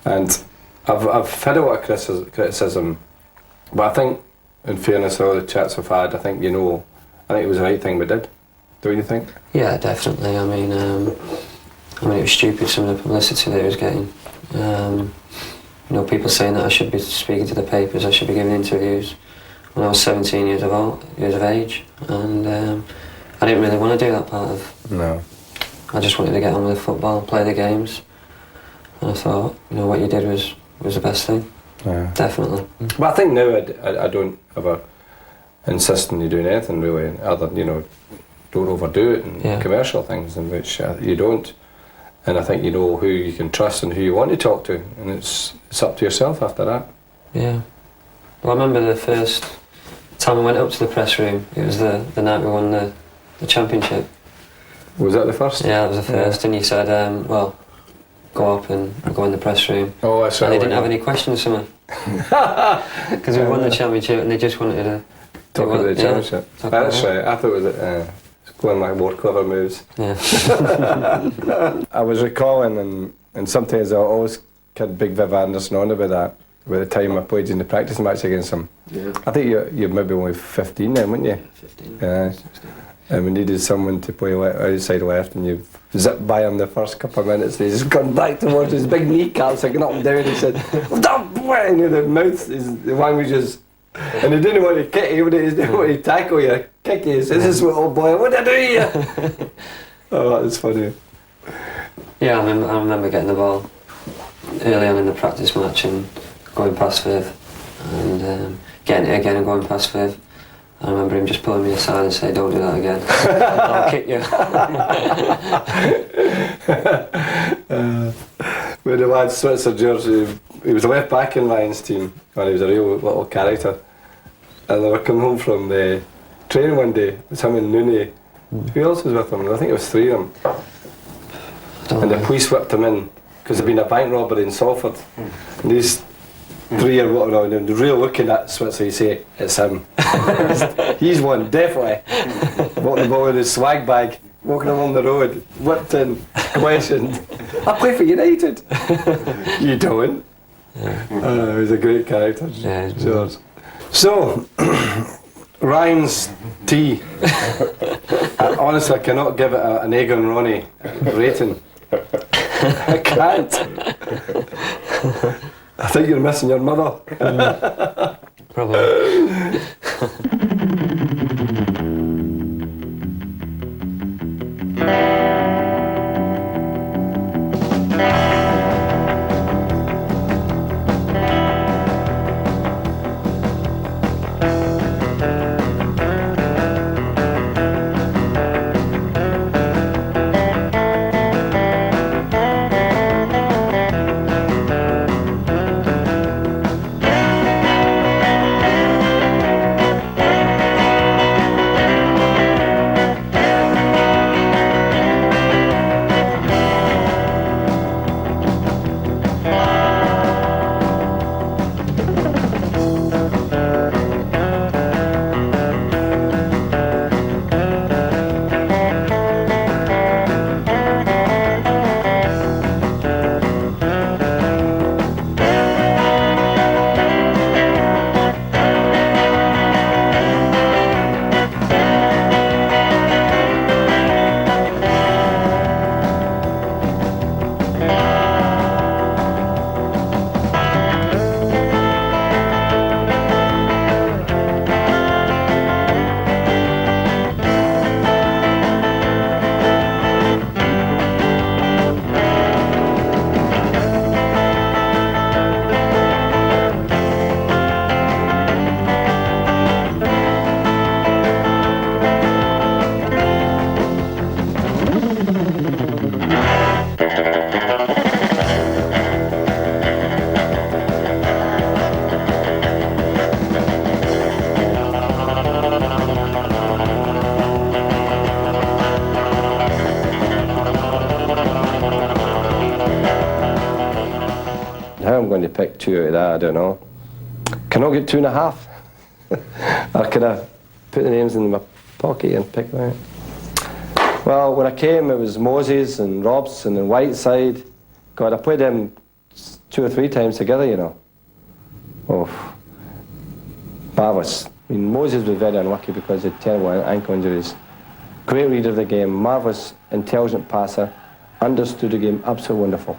And I've had a lot of criticism, but I think, in fairness to all the chats we've had, I think it was the right thing we did. Don't you think? Yeah, definitely. I mean, it was stupid, some of the publicity that he was getting. People saying that I should be speaking to the papers, I should be giving interviews when I was 17 years of age, and I didn't really want to do that part of. No. I just wanted to get on with football, play the games, and I thought, what you did was the best thing. Yeah. Definitely. But I think now I don't ever insist on you doing anything really, other than, don't overdo it in commercial things in which you don't. And I think you know who you can trust and who you want to talk to, and it's up to yourself after that. Yeah. Well, I remember the first time I went up to the press room, it was the night we won the championship. Was that the first? Yeah, that was the first, and you said, go up and go in the press room. Oh, that's right. And they didn't have any questions for me. Because we won the championship and they just wanted to... Talk about the championship. That's right, I thought it was one of my more clever moves. Yeah. I was recalling, and sometimes I always had Big Viv Anderson on about that, by the time I played in the practice match against him. Yeah. I think you're maybe only 15 then, weren't you? 15. Yeah. 16. And we needed someone to play outside left, and you zipped by him the first couple of minutes, and he's gone back towards his big kneecaps, like up and down, he said, "Stop!" And the mouth, the language is... And he didn't want to kick you, he didn't want to tackle you, kick you. He says, "This is what old boy, what did I do here?" Oh, that was funny. Yeah, I remember getting the ball early on in the practice match and going past Viv, and getting it again and going past Viv. I remember him just pulling me aside and saying, "Don't do that again, I'll kick you." With the lad Switzer jersey, he was a left back in Ryan's team, and he was a real little character. And they were coming home from the training one day, it was him and Nooney. Who else was with him? I think it was three of them. And the police whipped him in, because there'd been a bank robbery in Salford. And these three are walking around and really looking at Switzer, you say, "It's him." He's one, definitely. Walking the ball in his swag bag, walking along the road, whipped in, questioned. "I play for United." "You don't?" Yeah. He was a great character, George. So, Ryan's tea. Honestly, I cannot give it an egg on Ronnie rating. I can't. I think you're missing your mother. Probably. pick 2 out of that, I don't know. Can I get 2.5? Or can I put the names in my pocket and pick them out? Well, when I came, it was Moses and Robson and Whiteside. God, I played them 2 or 3 times together, you know. Oh, marvellous. I mean, Moses was very unlucky because of terrible ankle injuries. Great reader of the game, marvellous, intelligent passer, understood the game, absolutely wonderful.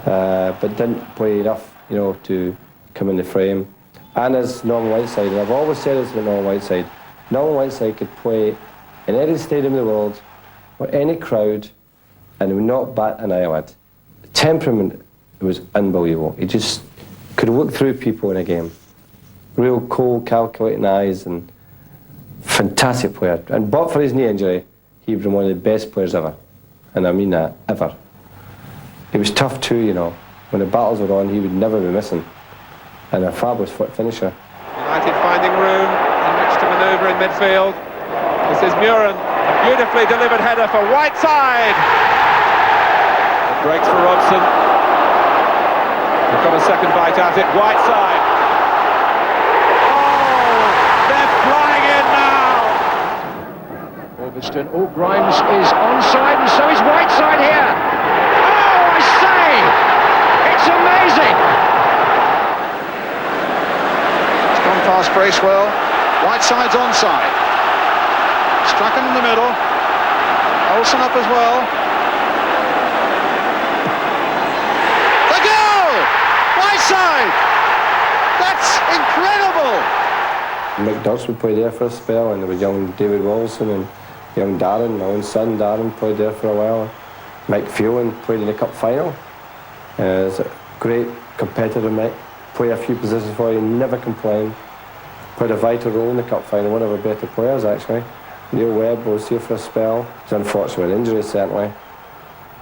But didn't play enough, you know, to come in the frame. And as Norman Whiteside, and I've always said this about Norman Whiteside, Norman Whiteside could play in any stadium in the world, or any crowd, and would not bat an eyelid. The temperament was unbelievable. He just could look through people in a game. Real cold, calculating eyes, and fantastic player. And but for his knee injury, he would be one of the best players ever. And I mean that, ever. He was tough too, you know. When the battles were on, he would never be missing. And a fabulous foot finisher. United finding room in which to manoeuvre in midfield. This is Muren, a beautifully delivered header for Whiteside. It breaks for Robson. They've got a second bite at it. Whiteside. Oh, they're flying in now. Ormiston. Oh, Grimes is onside, and so is Whiteside here. Oh, I say, it's amazing. It's gone past Bracewell. Whiteside's onside. Strachan in the middle. Olsen up as well. The goal! Whiteside! That's incredible! Mick Durst would play there for a spell, and there was young David Wilson and young Darren, my own son Darren, played there for a while. Mike Phelan played in the cup final. He's a great competitor, Mick. Played a few positions for you, never complained. Played a vital role in the cup final, one of our better players actually. Neil Webb was here for a spell. He's unfortunate with injuries, certainly.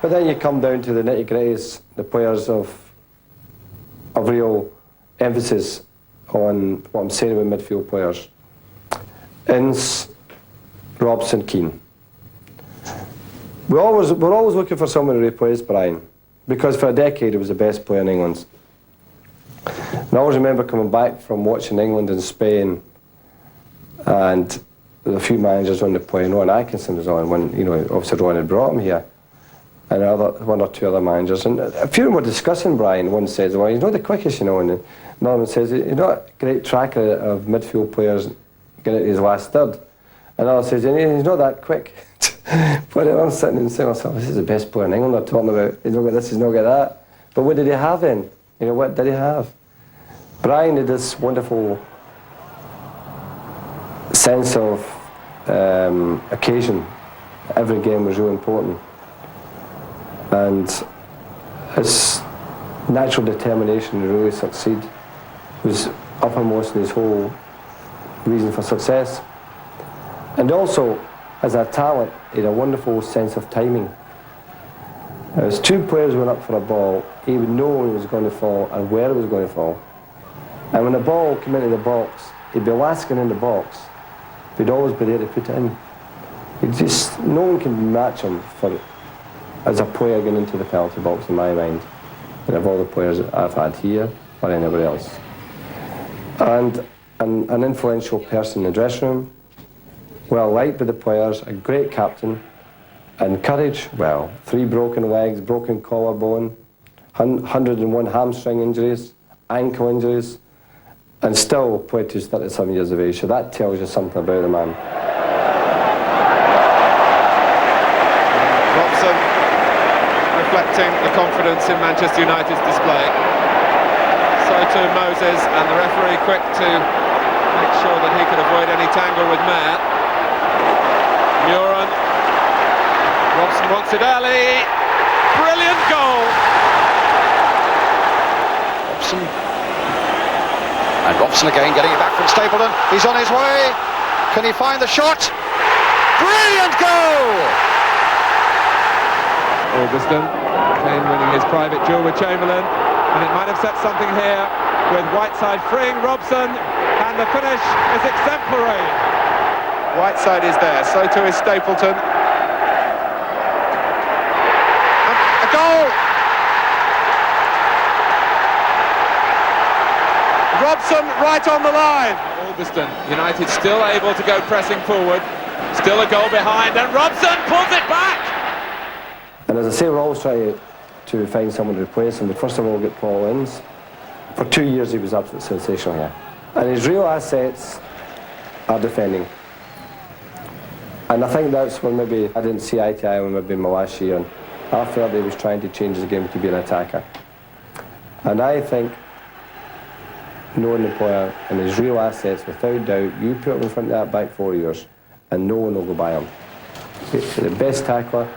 But then you come down to the nitty-gritties, the players of real emphasis on what I'm saying about midfield players. Ince, Robson, Keane. We're always looking for someone to replace Bryan, because for a decade he was the best player in England. And I always remember coming back from watching England and Spain, and there were a few managers on the play. Ron Atkinson was on when, you know, obviously Ron had brought him here, and one or two other managers. And a few of them were discussing Bryan. One says, well, he's not the quickest, you know, and another one says, he's not a great tracker of midfield players getting his last third. Another says, he's not that quick. But I'm sitting and saying to myself, this is the best player in England they're talking about. He's not got this, he's not got that. But what did he have then? You know, what did he have? Bryan had this wonderful sense of occasion. Every game was really important. And his natural determination to really succeed was uppermost in his whole reason for success. And also, as a talent, he had a wonderful sense of timing. As two players went up for a ball, he would know when it was going to fall and where it was going to fall. And when the ball came into the box, he'd be lasking in the box. He'd always be there to put it in. No one can match him as a player getting into the penalty box in my mind, and of all the players that I've had here or anywhere else. And an influential person in the dressing room, well liked by the players, a great captain, and courage, well, 3 broken legs, broken collarbone, 101 hamstring injuries, ankle injuries, and still played to 37 years of age. So that tells you something about the man. Robson reflecting the confidence in Manchester United's display. So too Moses, and the referee quick to make sure that he could avoid any tangle with Matt. Muren. Robson wants it early. Brilliant goal. Robson. And Robson again getting it back from Stapleton. He's on his way. Can he find the shot? Brilliant goal! Ferguson, Kane winning his private duel with Chamberlain, and it might have set something here with Whiteside freeing Robson, and the finish is exemplary. Whiteside is there, so too is Stapleton. A goal! Robson right on the line. Albiston United still able to go pressing forward. Still a goal behind, and Robson pulls it back. And as I say, we're always trying to find someone to replace him. But first of all, get Paul Ince. For 2 years, he was absolutely sensational here. And his real assets are defending. And I think that's when maybe I didn't see eye to eye when maybe in my last year. And I felt he was trying to change the game to be an attacker. And I think, knowing the player and his real assets, without doubt, you put him in front of that back 4 years and no one will go by him. He's the best tackler,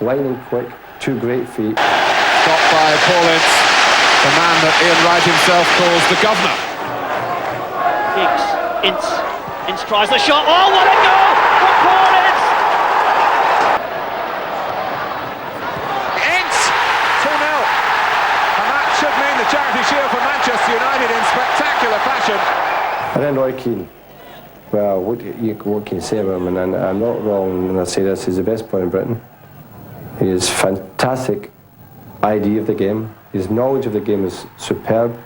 lightning quick, 2 great feet. Stopped by Paul Ince, the man that Ian Wright himself calls the governor. Ince tries the shot. Oh, what a goal from Paul Ince! Ince, 2-0. And that should mean the Charity Shield for Manchester United in spectacular fashion. And then Roy Keane. Well, what can you say about him? And I'm not wrong when I say this, he's the best player in Britain. He has fantastic idea of the game. His knowledge of the game is superb.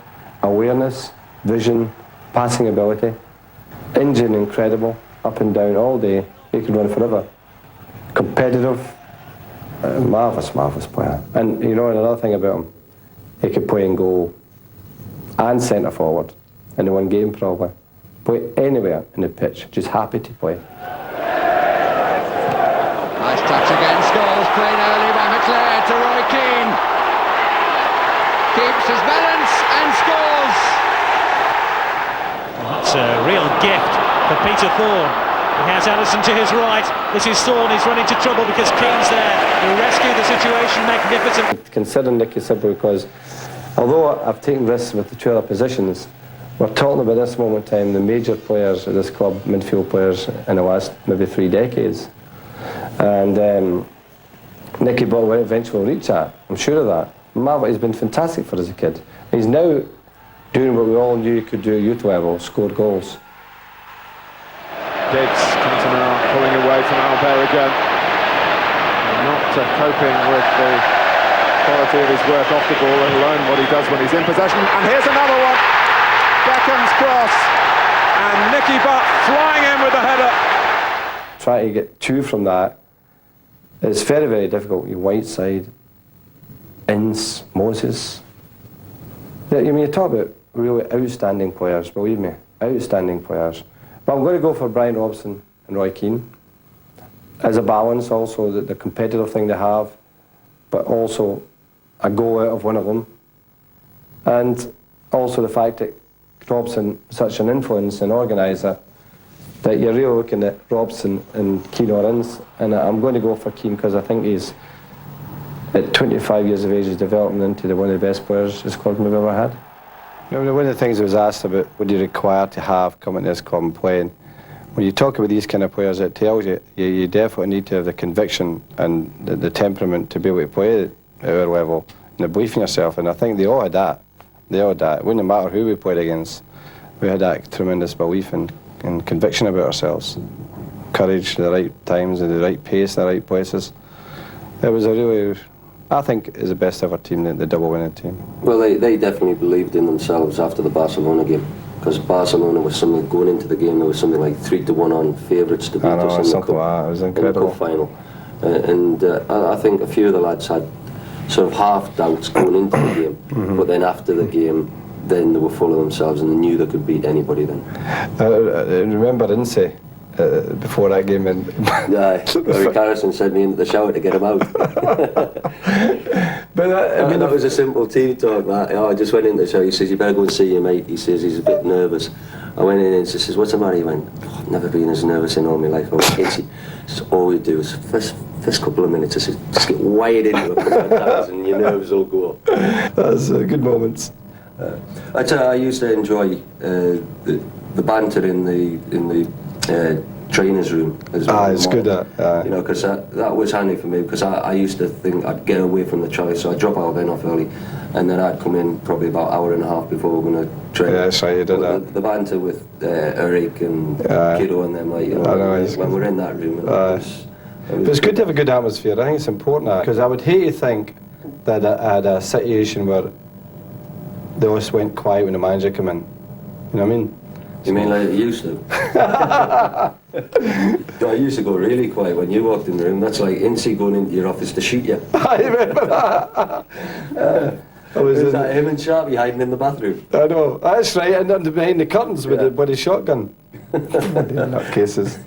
Awareness, vision, passing ability. Engine incredible, up and down all day. He could run forever. Competitive, marvellous player. And you know another thing about him, he could play in goal and centre forward in the one game probably. Play anywhere in the pitch, just happy to play. Nice touch against Scholes, played early by McClair to Roy Keane. Keeps his balance and scores. That's a real gift for Peter Thorne. He has Allison to his right. This is Thorne, he's running into trouble because Keane's there. He'll rescue the situation, magnificent. Consider Nicky Sibley because although I've taken risks with the 2 other positions, we're talking about this moment in time, the major players at this club, midfield players in the last maybe 3 decades. And Nicky will eventually reach that, I'm sure of that. Marvel, he's been fantastic for us as a kid. He's now doing what we all knew he could do at youth level, scored goals. Diggs comes to now, pulling away from Albert again. Not coping with the quality of his work off the ball, let alone what he does when he's in possession. And here's another one. Beckham's cross, and Nicky Butt flying in with the header. Trying to get 2 from that is very, very difficult. Your Whiteside, Ince, Moses. I mean, you talk about really outstanding players, believe me, outstanding players. But I'm going to go for Bryan Robson and Roy Keane. As a balance also, the competitive thing they have, but also a goal out of one of them. And also the fact that Robson such an influence and organiser that you're really looking at Robson and Keane or Ince, and I'm going to go for Keane because I think he's at 25 years of age is developing into one of the best players this club we've ever had. You know, one of the things I was asked about what do you require to have coming to this club and playing. When you talk about these kind of players, it tells you definitely need to have the conviction and the temperament to be able to play at our level and the belief in yourself, and I think they all had that. They all had that. It wouldn't matter who we played against. We had that tremendous belief and conviction about ourselves. Courage, the right times, the right pace, the right places. It was a really, I think, is the best ever team, the double winning team. Well, they definitely believed in themselves after the Barcelona game, because Barcelona was something going into the game. There was something like 3-1 on favourites to beat us in something like that. It was incredible. In the cup final, and I think a few of the lads had sort of half doubts going into the game, but then after the game, then they were full of themselves and they knew they could beat anybody. Then I remember Ince before that game, and Eric Harrison sent me into the shower to get him out. But I mean, that was a simple team talk. That I just went into the shower. He says, "You better go and see your mate." He says he's a bit nervous. I went in and he says, "What's the matter?" He went, "I've never been as nervous in all my life." I went, "He says, all we do is first couple of minutes, just get wired into a couple of times and your nerves will go up." That's good moments. I used to enjoy the banter in the trainers' room as well. It's good. You know, because that was handy for me, because I used to think I'd get away from the trolley, so I'd drop out then off early, and then I'd come in probably about an hour and a half before we were going to train. Yeah, so you did that. The banter with Eric and Kiddo and them, like, you know, when we're in that room. But it's good to have a good atmosphere. I think it's important, because I would hate to think that I had a situation where they always went quiet when the manager came in. You know what I mean? You mean like you used to? I used to go really quiet when you walked in the room. That's like Ince going into your office to shoot you. I remember that. Was that him and Sharpie hiding in the bathroom? I know. That's right, and under behind the curtains with his shotgun. Nutcases.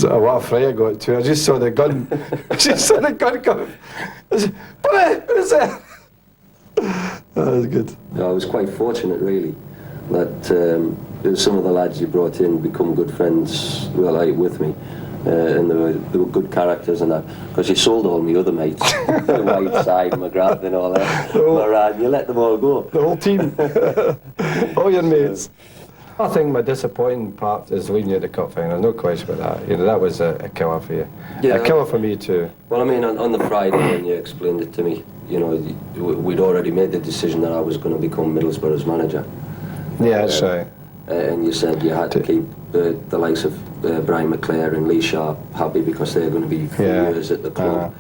What a fright I got to. I just saw the gun. I just saw the gun come. I said, what is it? That was good. I was quite fortunate, really, that some of the lads you brought in become good friends with me. And they were good characters and that, because you sold all my other mates, Whiteside, McGrath and all that, Moran, you let them all go. The whole team, all your mates. I think my disappointing part is leaving you at the cup final, no question about that. You know, that was a killer for you. Yeah, a killer for me too. Well, I mean, on the Friday when you explained it to me, you know, we'd already made the decision that I was going to become Middlesbrough's manager. Yeah, that's right. And you said you had to keep the likes of Brian McClair and Lee Sharp happy because they're going to be 4 years at the club,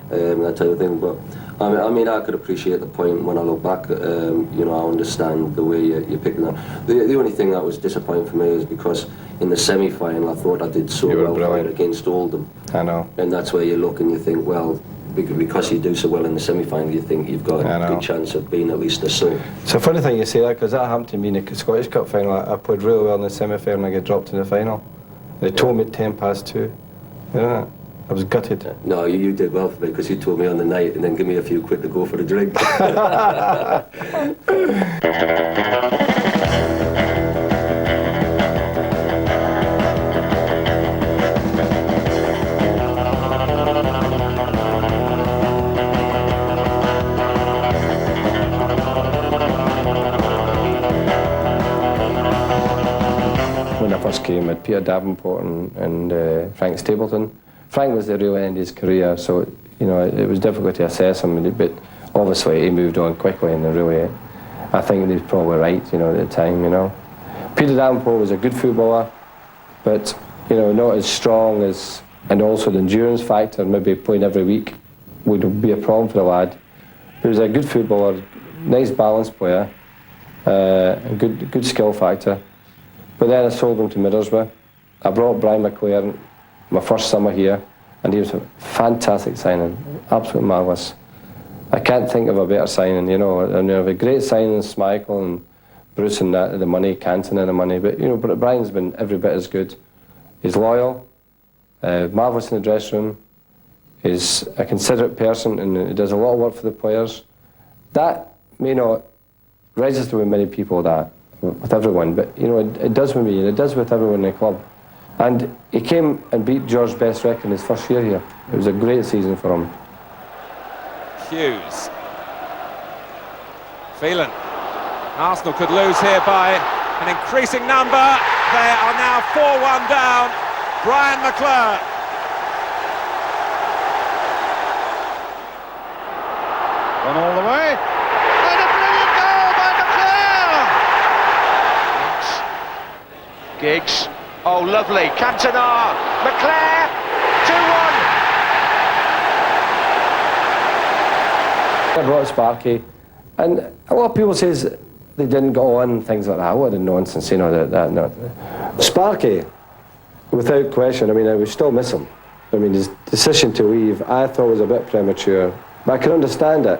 that type of thing. But I mean, I could appreciate the point when I look back. You know, I understand the way you picked them. The only thing that was disappointing for me is because in the semi-final I thought I did so well against Oldham. I know. And that's where you look and you think, well, because you do so well in the semi-final, you think you've got a good chance of being at least a sub. It's a funny thing you say that, because that happened to me in the Scottish Cup final. I played really well in the semi-final and I get dropped in the final. They told me at 2:10. You know that? I was gutted. No, you did well for me, because you told me on the night and then give me a few quid to go for a drink. When I first came, with Peter Davenport and Frank Stapleton. Frank was the real end of his career, so you know it was difficult to assess him. But obviously he moved on quickly, and really, I think he was probably right, you know, at the time. You know, Peter Davenport was a good footballer, but you know, not as strong as, and also the endurance factor, maybe playing every week, would be a problem for the lad. He was a good footballer, nice balanced player, a good skill factor. But then I sold him to Middlesbrough. I brought Brian McClair my first summer here, and he was a fantastic signing, absolutely marvellous. I can't think of a better signing, you know. And we have a great signing, Schmeichel and Bruce and that, the money, Canton and the money, but you know, Brian's been every bit as good. He's loyal, marvellous in the dressing room. He's a considerate person, and he does a lot of work for the players. That may not register with many people, that, with everyone, but you know, it does with me, and it does with everyone in the club. And he came and beat George Best Reckon his first year here. It was a great season for him. Hughes. Phelan. Arsenal could lose here by an increasing number. They are now 4-1 down. Bryan McClair. Gone all the way. And a brilliant goal by McClair. Giggs. Oh, lovely. Cantona. McClair. 2-1. I brought Sparky, and a lot of people says they didn't go on, things like that. What a nonsense, you know, that no. Sparky, without question, I mean, I would still miss him. I mean, his decision to leave, I thought was a bit premature, but I can understand it,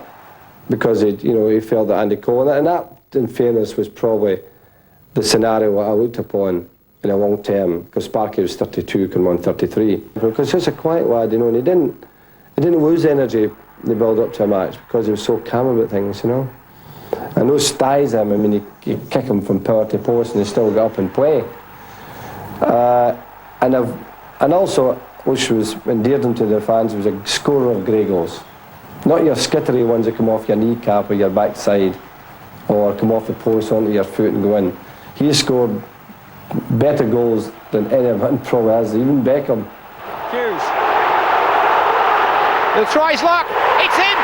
because he felt that Andy Cole, and that, in fairness, was probably the scenario I looked upon in a long term, because Sparky was 32, come on 33. Because he's a quiet lad, you know, and he didn't lose energy in the build up to a match, because he was so calm about things, you know. And those styes him, I mean, you kick him from power to post and he still got up and play. And also, which was endeared him to the fans, was a scorer of great goals. Not your skittery ones that come off your kneecap or your backside, or come off the post onto your foot and go in. He scored better goals than anyone probably has, even Beckham. Hughes. The try's luck. It's in.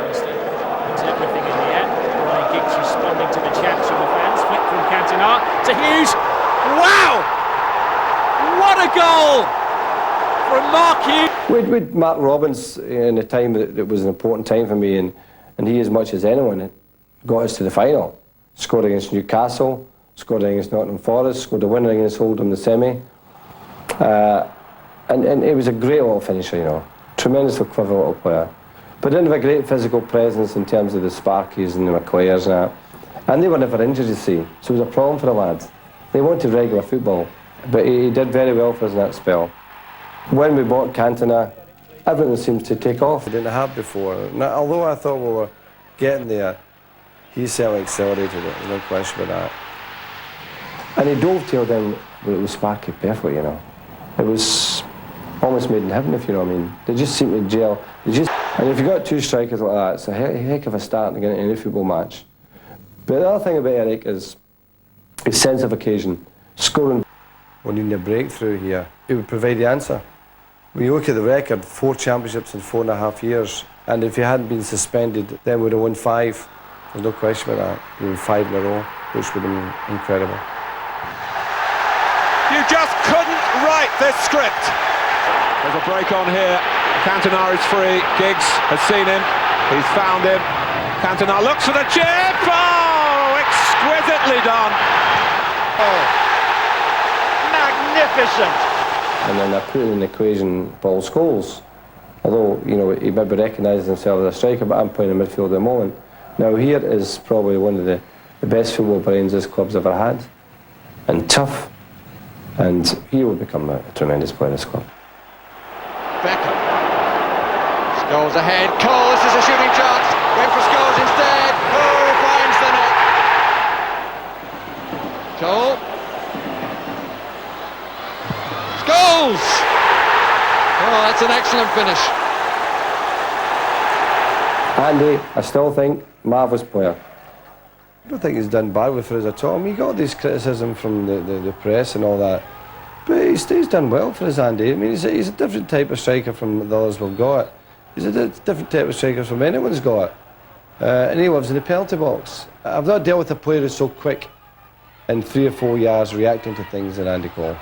It's everything in the end. Ryan Giggs responding to the chants from the fans. Flick from Cantona to Hughes. Wow! What a goal from Mark Hughes. With Mark Robbins in a time that was an important time for me, and he, as much as anyone, got us to the final. scored against Newcastle, scored against Nottingham Forest, scored a winner against Oldham in the semi. And he was a great little finisher, you know, tremendously clever little player. But didn't have a great physical presence in terms of the Sparkies and the McClairs and that. And they were never injured, you see, so it was a problem for the lads. They wanted regular football, but he did very well for us in that spell. When we bought Cantona, everything seems to take off. We didn't have before. Now, although I thought we were getting there, he certainly accelerated it, there's no question about that. And he dovetailed in with Sparky perfectly, you know. It was almost made in heaven, if you know what I mean. They just seemed to gel. And if you've got two strikers like that, it's a heck of a start to get into any football match. But the other thing about Eric is his sense of occasion. Scoring. We're needing a breakthrough here. He would provide the answer. When you look at the record, 4 championships in 4.5 years, and if he hadn't been suspended, then we'd have won 5. There's no question about that. We'd have 5 in a row, which would have been incredible. You just couldn't write this script. There's a break on here. Cantona is free. Giggs has seen him. He's found him. Cantona looks for the chip. Oh, exquisitely done. Oh, magnificent. And then I put in the equation Paul Scholes. Although, you know, he maybe recognises himself as a striker, but I'm playing in midfield at the moment. Now here is probably one of the best football brains this club's ever had. And tough. And he will become a tremendous player in this club. Beckham. Scholes ahead. Cole, this is a shooting chance. Went for Scholes instead. Oh, finds the net. Cole. Scholes! Oh, that's an excellent finish. Andy, I still think, marvellous player. I don't think he's done badly for us at all. I mean, he got this criticism from the press and all that. But he's done well for us, Andy. I mean, he's a different type of striker from the others we've got. He's a different type of striker from anyone's got. And he lives in the penalty box. I've not dealt with a player who's so quick in 3 or 4 yards reacting to things than Andy Cole.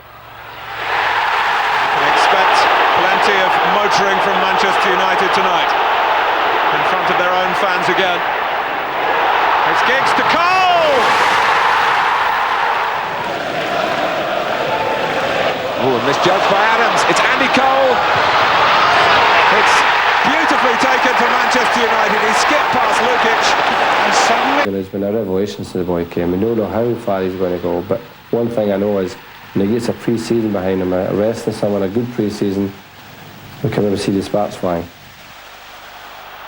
I expect plenty of motoring from Manchester United tonight. In front of their own fans again. It's Giggs to Cole! Oh, and misjudged by Adams. It's Andy Cole. It's beautifully taken for Manchester United. He skipped past Lukic and suddenly... It's been a revelation since the boy came. We don't know how far he's going to go, but one thing I know is when he gets a pre-season behind him, a rest in summer, a good pre-season, we can never see the sparks flying.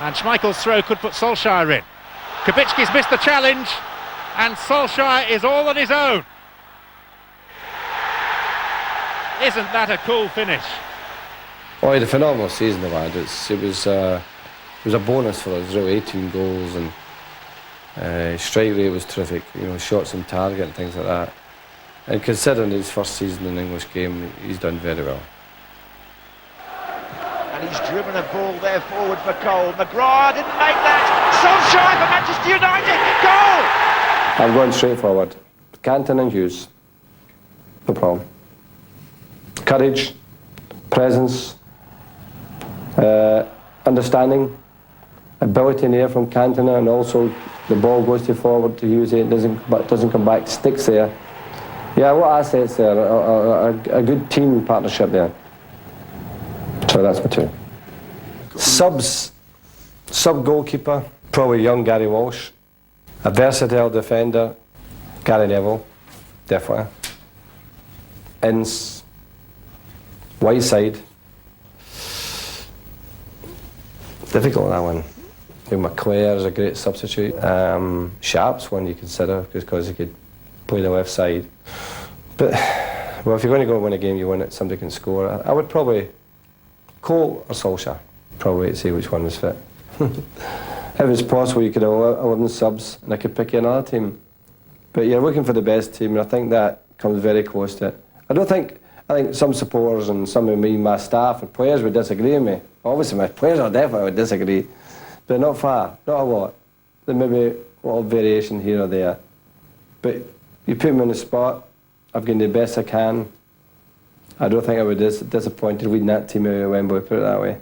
And Schmeichel's throw could put Solskjaer in. Kubicki's missed the challenge, and Solskjaer is all on his own. Isn't that a cool finish? Oh, he had a phenomenal season, the lad. It was a bonus for us, really. 18 goals, and strike rate was terrific. You know, shots on target and things like that. And considering his first season in the English game, he's done very well. And he's driven a ball there forward for Cole. McGrath didn't make that. Solskjaer for Manchester United. Goal! I'm going straight forward. Cantona and Hughes. No problem. Courage, presence, understanding, ability in the air from Cantona, and also the ball goes to forward to Hughes. It doesn't come back, sticks there. Yeah, what assets there. A good team partnership there. So that's my 2. Sub goalkeeper, probably young Gary Walsh. A versatile defender, Gary Neville, definitely. Ince, Whiteside. Difficult, that one. McClair is a great substitute. Sharp's one you consider because he could play the left side. But, well, if you're going to go and win a game, you win it, somebody can score. I would probably Cole or Solskjaer. Probably wait to see which one was fit. If it's possible, you could have 11 subs and I could pick you another team. But you're looking for the best team, and I think that comes very close to it. I think some supporters and some of my staff and players would disagree with me. Obviously, my players are definitely would disagree, but not far, not a lot. There may be a little variation here or there. But you put me on the spot, I've given the best I can. I don't think I would be disappointed leading that team out of Wembley, put it that way.